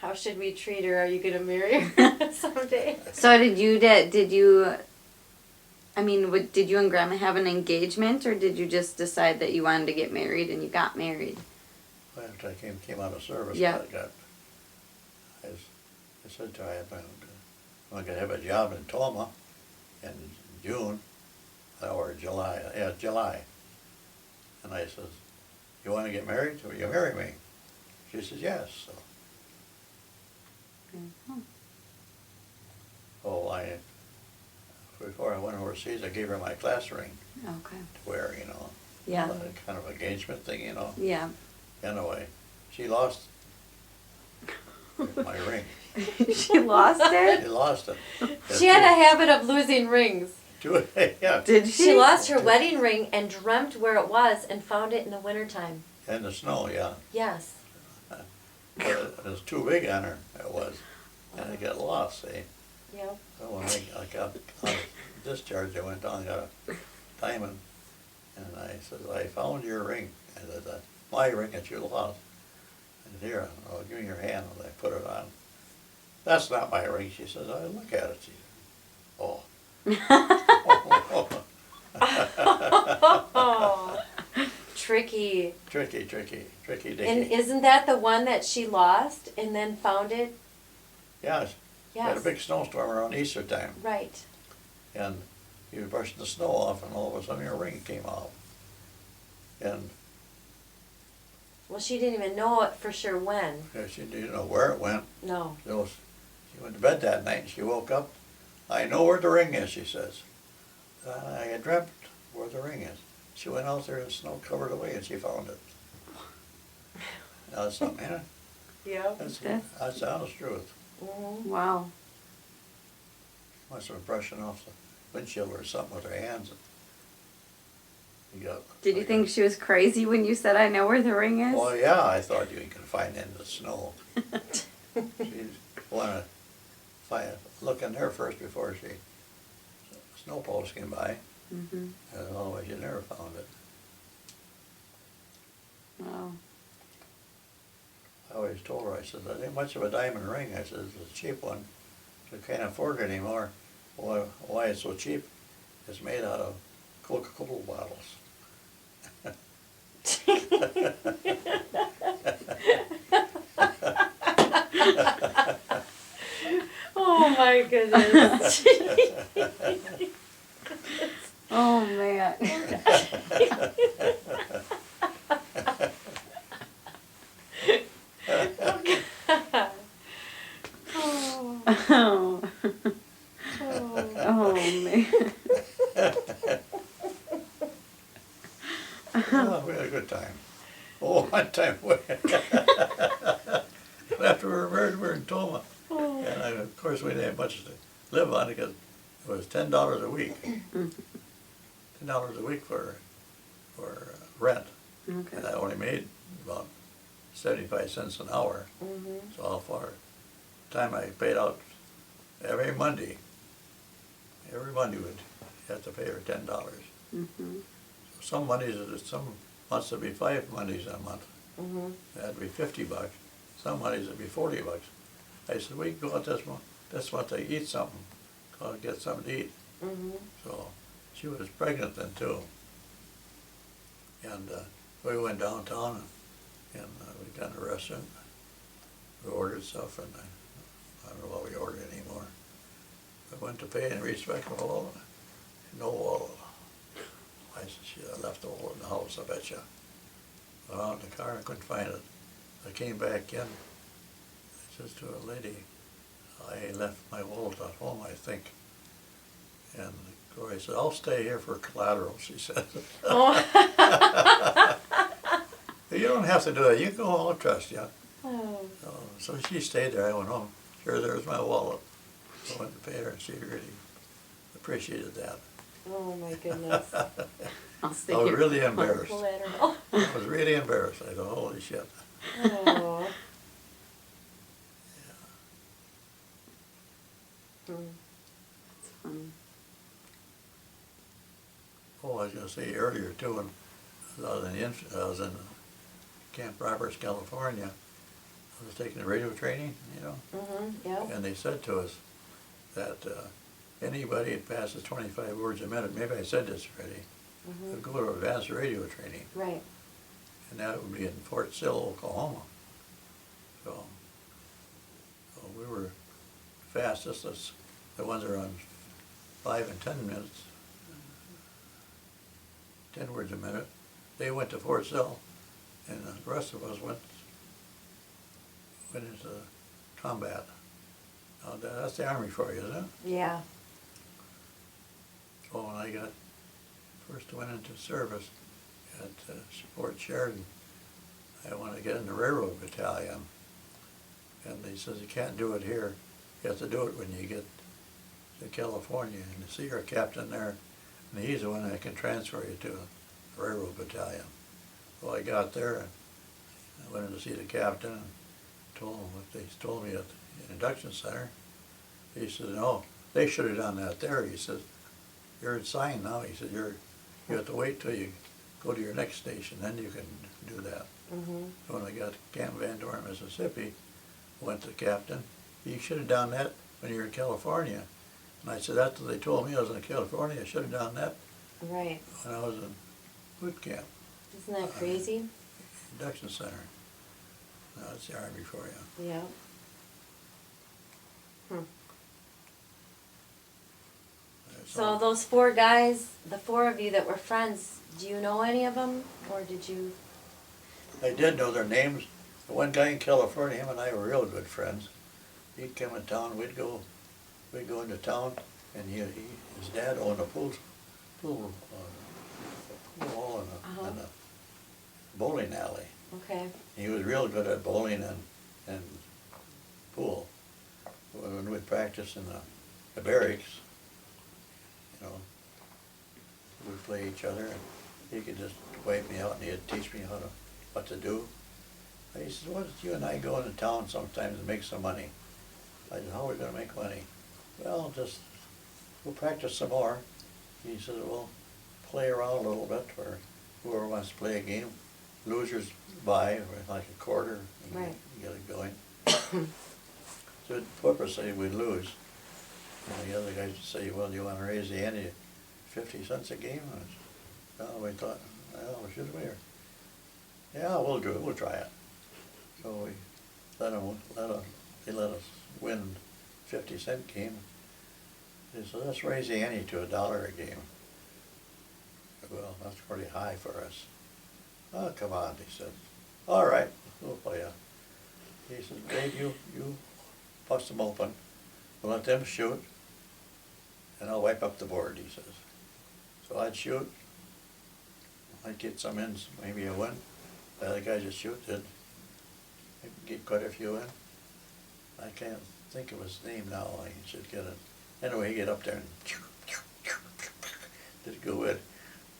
How should we treat her? Are you gonna marry her someday? So did you I mean, did you and Grandma have an engagement, or did you just decide that you wanted to get married and you got married? Well, after I came out of service, Yeah. I said to her, I'm going to have a job in Toma in June or July. Yeah, July. And I says, "You want to get married? Will you marry me?" She says, "Yes." So, Mhm. before I went overseas, I gave her my class ring Okay. to wear, you know. Yeah. A kind of engagement thing, you know. Yeah. Anyway, she lost my ring. She lost She it? lost it. She had a habit of losing rings. Yeah, Did She lost her wedding ring and dreamt where it was and found it in the wintertime. in the snow, yeah. Yes. But it was too big on her, it was. And it got lost, see. Yep. So when I got out of discharge, I went down and got a diamond. And I said, "I found your ring." I said, "My ring that you lost." And here, "Oh, give me your hand." And I put it on. "That's not my ring." She says, "I look at it." She said, "Oh." Oh, tricky. Tricky dicky. And isn't that the one that she lost and then found it? Yeah, we had a Yes. big snowstorm around Easter time. Right. And you were brushing the snow off, and all of a sudden your ring came off. And Well, she didn't even know it for sure when. she didn't know where it went. No. So she went to bed that night, and she woke up. "I know where the ring is," she says. "I had dreamt where the ring is." She went out there and the snow covered away, and she found it. Now, that's something, ain't it? Yep. That's the honest truth. Mm-hmm. Wow. Must have been brushing off the windshield or something with her hands. Did you think she was crazy when you said, "I know where the ring is"? Well, yeah, I thought you can find it in the snow. She'd want to look in there first before snowplows came by, Mm-hmm. and otherwise you never found it. Wow. I always told her, I said, that ain't much of a diamond ring. I said, it's a cheap one. I can't afford it anymore. Why it's so cheap? It's made out of Coca-Cola bottles. Oh my goodness. Oh man. Oh, Oh. oh. Oh man. Oh, we had a good time. Oh, one time, after we were married, we were in Toma. And of course, we didn't have much to live on because it was $10 a week. $10 a week for rent. Okay. And I only made about 75 cents an hour. So all for the time I paid out every Monday would have to pay her $10. Mm-hmm. Some Mondays, some months it'd be 5 Mondays a month. That'd be $50. Some Mondays it'd be $40. I said, we can go out this month to eat something, go out and get something to eat. So she was pregnant then too. And we went downtown and we got in a restaurant. We ordered stuff and I don't know what we ordered anymore. I went to pay and reached back, oh, no wallet. I said, shit, I left the wallet in the house, I bet you. Went out in the car, I couldn't find it. I came back in, I said to a lady, I left my wallet at home, I think. And Gloria said, I'll stay here for collateral, she said. Oh. You don't have to do it, you can go, I'll trust you. Oh. So she stayed there, I went home, sure, there's my wallet. So I went to pay her and she really appreciated that. Oh my goodness. I'll stay I was here. really embarrassed. Collateral. I was really embarrassed. I thought, holy shit. Oh. That's funny. Oh, I was going to say earlier too, when I was in Camp Roberts, California. I was taking radio training, you know, Yeah. and they said to us that anybody that passes 25 words a minute, maybe I said this already, would go to advanced radio training. Right. And that would be in Fort Sill, Oklahoma. So we were fastest, the ones that are on 5 and 10 minutes, 10 words a minute. They went to Fort Sill, and the rest of us went into combat. Now, that's the Army for you, isn't it? Yeah. So when I first went into service at Fort Sheridan, I wanted to get in the Railroad Battalion. And they says, you can't do it here. You have to do it when you get to California. And you see your captain there, and he's the one that can transfer you to the Railroad Battalion. Well, I got there, and I went in to see the captain and told him what they told me at the induction center. He said, no, they should have done that there. He says, you're assigned now. He said, you have to wait till you go to your next station, then you can do that. So when I got to Camp Van Dorn, Mississippi, went to the captain. You should have done that when you were in California. And I said, after they told me I was in California, I should have done that Right. when I was in boot camp, Isn't that crazy? induction center. Now it's the Army for you. Yeah. So those 4 guys, the 4 of you that were friends, do you know any of them, or did you? I did know their names. The one guy in California, him and I were real good friends. He'd come in town, we'd go into town, and his dad owned a pool hall and a bowling alley. Okay. He was real good at bowling and pool. When we'd practice in the barracks, you know, we'd play each other, and he could just wipe me out, and he'd teach me what to do. He says, "Why don't you and I go into town sometimes and make some money?" I said, "How are we going to make money?" well, just, we'll practice some more. He said, well, play around a little bit, or whoever wants to play a game. Losers buy, like a quarter, and Right. you get it going. So the purpose say we lose. And the other guys would say, well, do you want to raise the ante 50 cents a game? And I said, no, we thought, well, should we? Or, yeah, we'll do it, we'll try it. So we they let us win 50-cent game. They said, let's raise the ante to $1 a game. Well, that's pretty high for us. Oh, come on, he said. All right, we'll play it. He said, Dave, you bust them open. We'll let them shoot, and I'll wipe up the board, he says. So I'd shoot. I'd get some in, maybe a win. The other guy just shoot, did get quite a few in. I can't think of his name now, I should get it. Anyway, he get up there and did go in.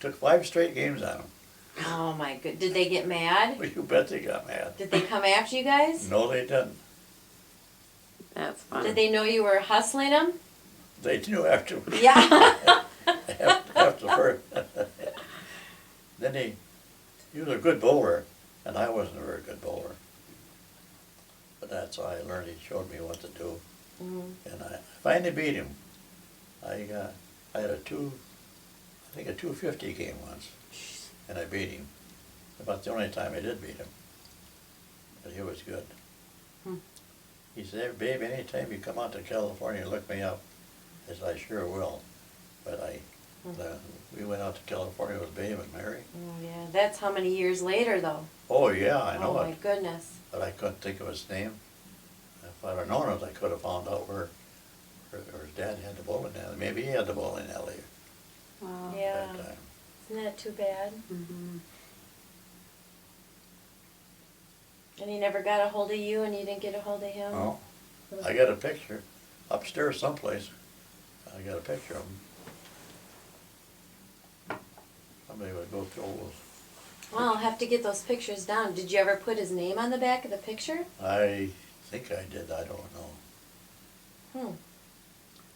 Took 5 straight games on him. Oh my good. Did they get mad? Well, you bet they got mad. Did they come after you guys? No, they didn't. That's fun. Did they know you were hustling them? They knew after. Yeah. after first. Then he was a good bowler, and I wasn't a very good bowler. But that's how I learned. He showed me what to do, and I finally beat him. I had a 250 game once, and I beat him. About the only time I did beat him. But he was good. He said, hey, babe, anytime you come out to California, look me up. I said, I sure will. But we went out to California with Babe and Mary. Oh yeah, that's how many years later though. Oh yeah, I know Oh it. my goodness. But I couldn't think of his name. If I'd have known it, I could have found out where his dad had the bowling alley. Maybe he had the bowling alley Wow. Yeah. at that time. Isn't that too bad? Mm-hmm. And he never got a hold of you, and you didn't get a hold of him. Oh, I got a picture upstairs someplace. I got a picture of him. Somebody would go through those. Well, I'll have to get those pictures down. Did you ever put his name on the back of the picture? I think I did. I don't know.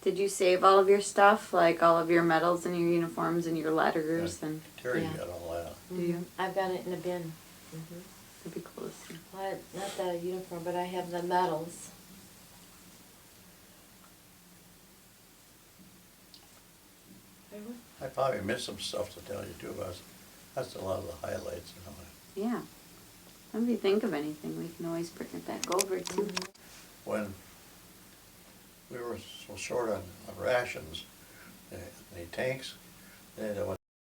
Did you save all of your stuff, like all of your medals and your uniforms and your letters? And Terry Yeah. got all that. do you? I've got it in a bin. That'd be close. Well, not the uniform, but I have the medals. I probably missed some stuff to tell you too, but that's a lot of the highlights. You know. Yeah. If you think of anything, we can always bring it back over too. When we were so short on rations, the tanks, they had